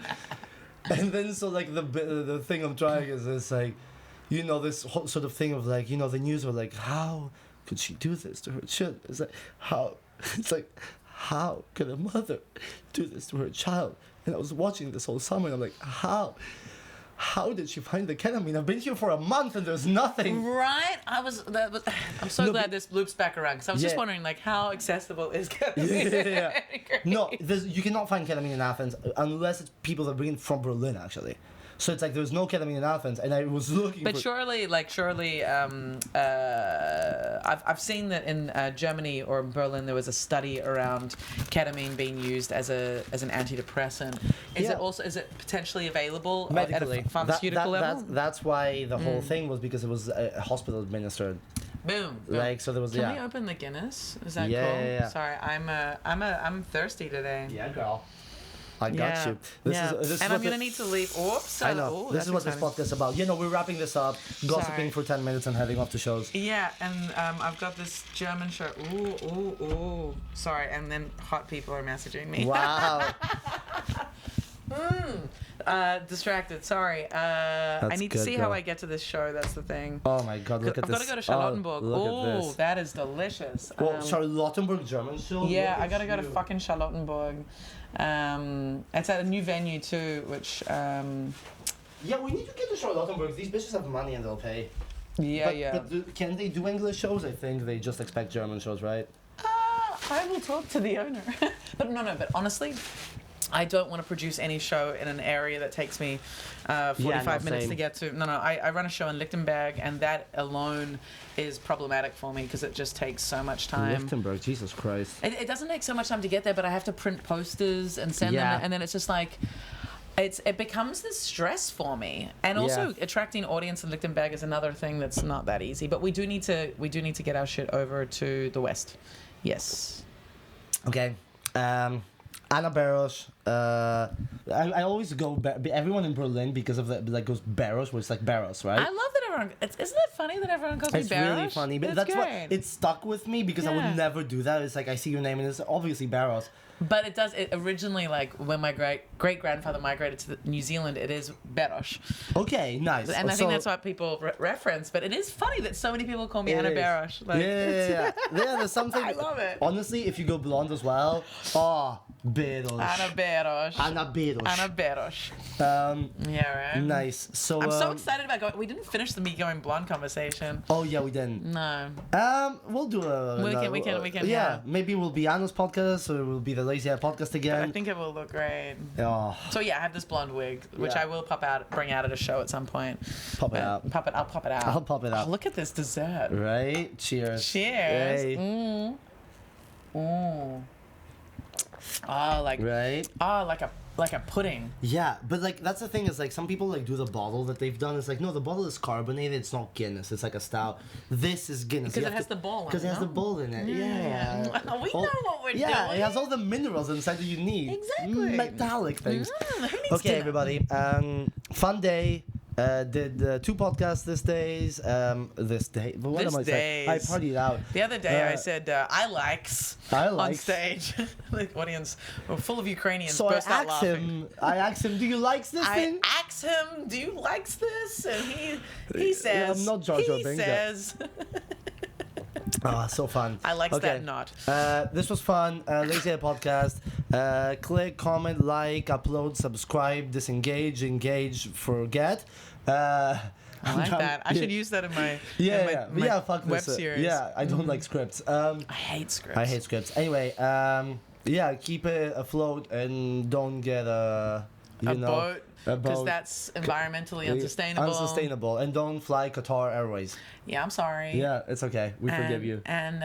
And then so like the thing I'm trying is this like, you know, this whole sort of thing of like, you know, the news were like, how could she do this to her child? It's like, how could a mother do this to her child? And I was watching this whole summer and I'm like, how did she find the ketamine? I've been here for a month and there's nothing. Right? I'm so glad this loops back around, because I was just wondering, like, how accessible is ketamine? No, you cannot find ketamine in Athens unless it's people that bring it from Berlin, actually. So it's like there's no ketamine in Athens, and I was looking. But surely, I've seen that in Germany or Berlin there was a study around ketamine being used as an antidepressant. Is it potentially available medically at a pharmaceutical level? That's why the whole thing was, because it was hospital administered. Boom. Like so there was. Can we open the Guinness? Is that cool? Yeah. Sorry, I'm thirsty today. Yeah, girl. I got you. This and I'm going to need to leave. Oops. I know. This is what this podcast is about. You know, we're wrapping this up, gossiping for 10 minutes and heading off to shows. Yeah, and I've got this German shirt. Ooh. Sorry, and then hot people are messaging me. Wow. Distracted. Sorry. I need to see how I get to this show. That's the thing. Oh my God! Look at this. I've got to go to Charlottenburg. Oh, that is delicious. Well, Charlottenburg German show. Yeah, I got to go to fucking Charlottenburg. It's at a new venue too, which. Yeah, we need to get to Charlottenburg. These bitches have money and they'll pay. But can they do English shows? I think they just expect German shows, right? I will talk to the owner. But honestly, I don't want to produce any show in an area that takes me 45 minutes to get to. No, I run a show in Lichtenberg, and that alone is problematic for me because it just takes so much time. Lichtenberg, Jesus Christ. It doesn't take so much time to get there, but I have to print posters and send them, and then it's just like... It becomes this stress for me, and also attracting audience in Lichtenberg is another thing that's not that easy. But we do need to get our shit over to the West. Yes. Okay. Anna Beros. I always go everyone in Berlin because of the goes Beros, where it's like Beros, right? I love that everyone. Isn't it funny that everyone calls me Beros? It's really funny, but that's what it stuck with me because I would never do that. It's like I see your name and it's obviously Beros. But it does. It originally, like when my great grandfather migrated to New Zealand, it is Beros. Okay, nice. And I think that's what people reference. But it is funny that so many people call me Anna Beros. Like, yeah. There's something. I love it. Honestly, if you go blonde as well, Beros. Anna Beros. Anna Beros. Anna Beros. Yeah, right. Nice. So I'm so excited about going. We didn't finish the me going blonde conversation. Oh yeah, we didn't. No. We'll do a. We can. Yeah, maybe we'll be Anna's podcast, or we'll be the Lazy Eye podcast again. But I think it will look great. Oh. So yeah, I have this blonde wig, which I will bring out at a show at some point. I'll pop it out. I'll pop it out. Oh, look at this dessert. Right. Cheers. Hey. Oh, like right. Oh, like a pudding. Yeah, but like that's the thing is like some people like do the bottle that they've done. It's like no, the bottle is carbonated. It's not Guinness. It's like a stout. This is Guinness because it has the bowl. Because it has the bowl in it. Yeah. We know what we're doing. Yeah, it has all the minerals inside that you need. Exactly. Metallic things. Who needs okay, dinner? everybody. Fun day. Did 2 podcasts this day. But what am I saying? I partied out. The other day I said I likes on stage. The audience were full of Ukrainians. So burst out laughing. I asked him, do you likes this thing? I asked him, do you likes this? And he says. I'm not Jojo He says. So fun. I likes that not. This was fun. Lazy Eye podcast. Click, comment, like, upload, subscribe, disengage, engage, forget. I like that. I should use that in my fuck web this. series. Yeah, I don't like scripts. I hate scripts. Anyway, keep it afloat and don't get a boat. Because that's environmentally unsustainable. And don't fly Qatar Airways. Yeah, I'm sorry. Yeah, it's okay. We forgive you. And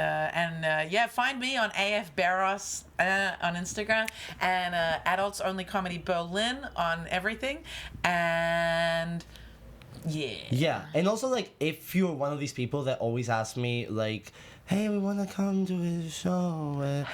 find me on AF Beros on Instagram and Adults Only Comedy Berlin on everything. And yeah, and also like if you're one of these people that always ask me like, hey, we want to come to a show.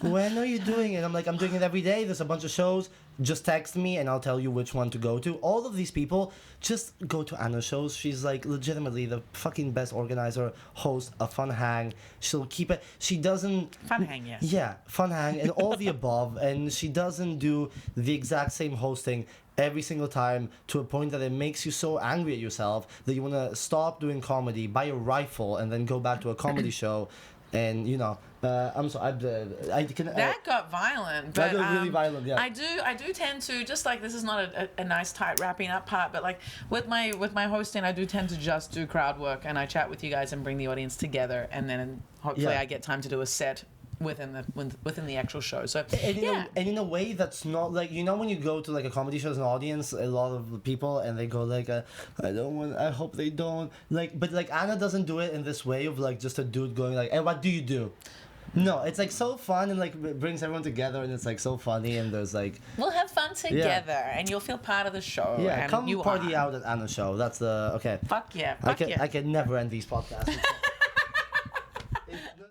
When are you doing it? I'm like, I'm doing it every day. There's a bunch of shows. Just text me and I'll tell you which one to go to. All of these people, just go to Anna's shows. She's like legitimately the fucking best organizer, host, a fun hang. She'll keep it. She doesn't... Fun hang, yes. Yeah, fun hang and all the above. And she doesn't do the exact same hosting every single time to a point that it makes you so angry at yourself that you want to stop doing comedy, buy a rifle, and then go back to a comedy show. And I'm sorry. That got violent. But, that got really violent. Yeah. I do tend to, just like this is not a nice tight wrapping up part, but like with my hosting, I do tend to just do crowd work and I chat with you guys and bring the audience together, and then hopefully I get time to do a set within the actual show. So and in a way that's not like when you go to like a comedy show as an audience, a lot of people and they go like I hope they don't like, but like Anna doesn't do it in this way of like just a dude going like, hey, what do you do? No, it's like so fun and like it brings everyone together and it's like so funny and there's like we'll have fun together and you'll feel part of the show. Yeah, and come party out at Anna's show. That's the okay. Fuck yeah. I can never end these podcasts.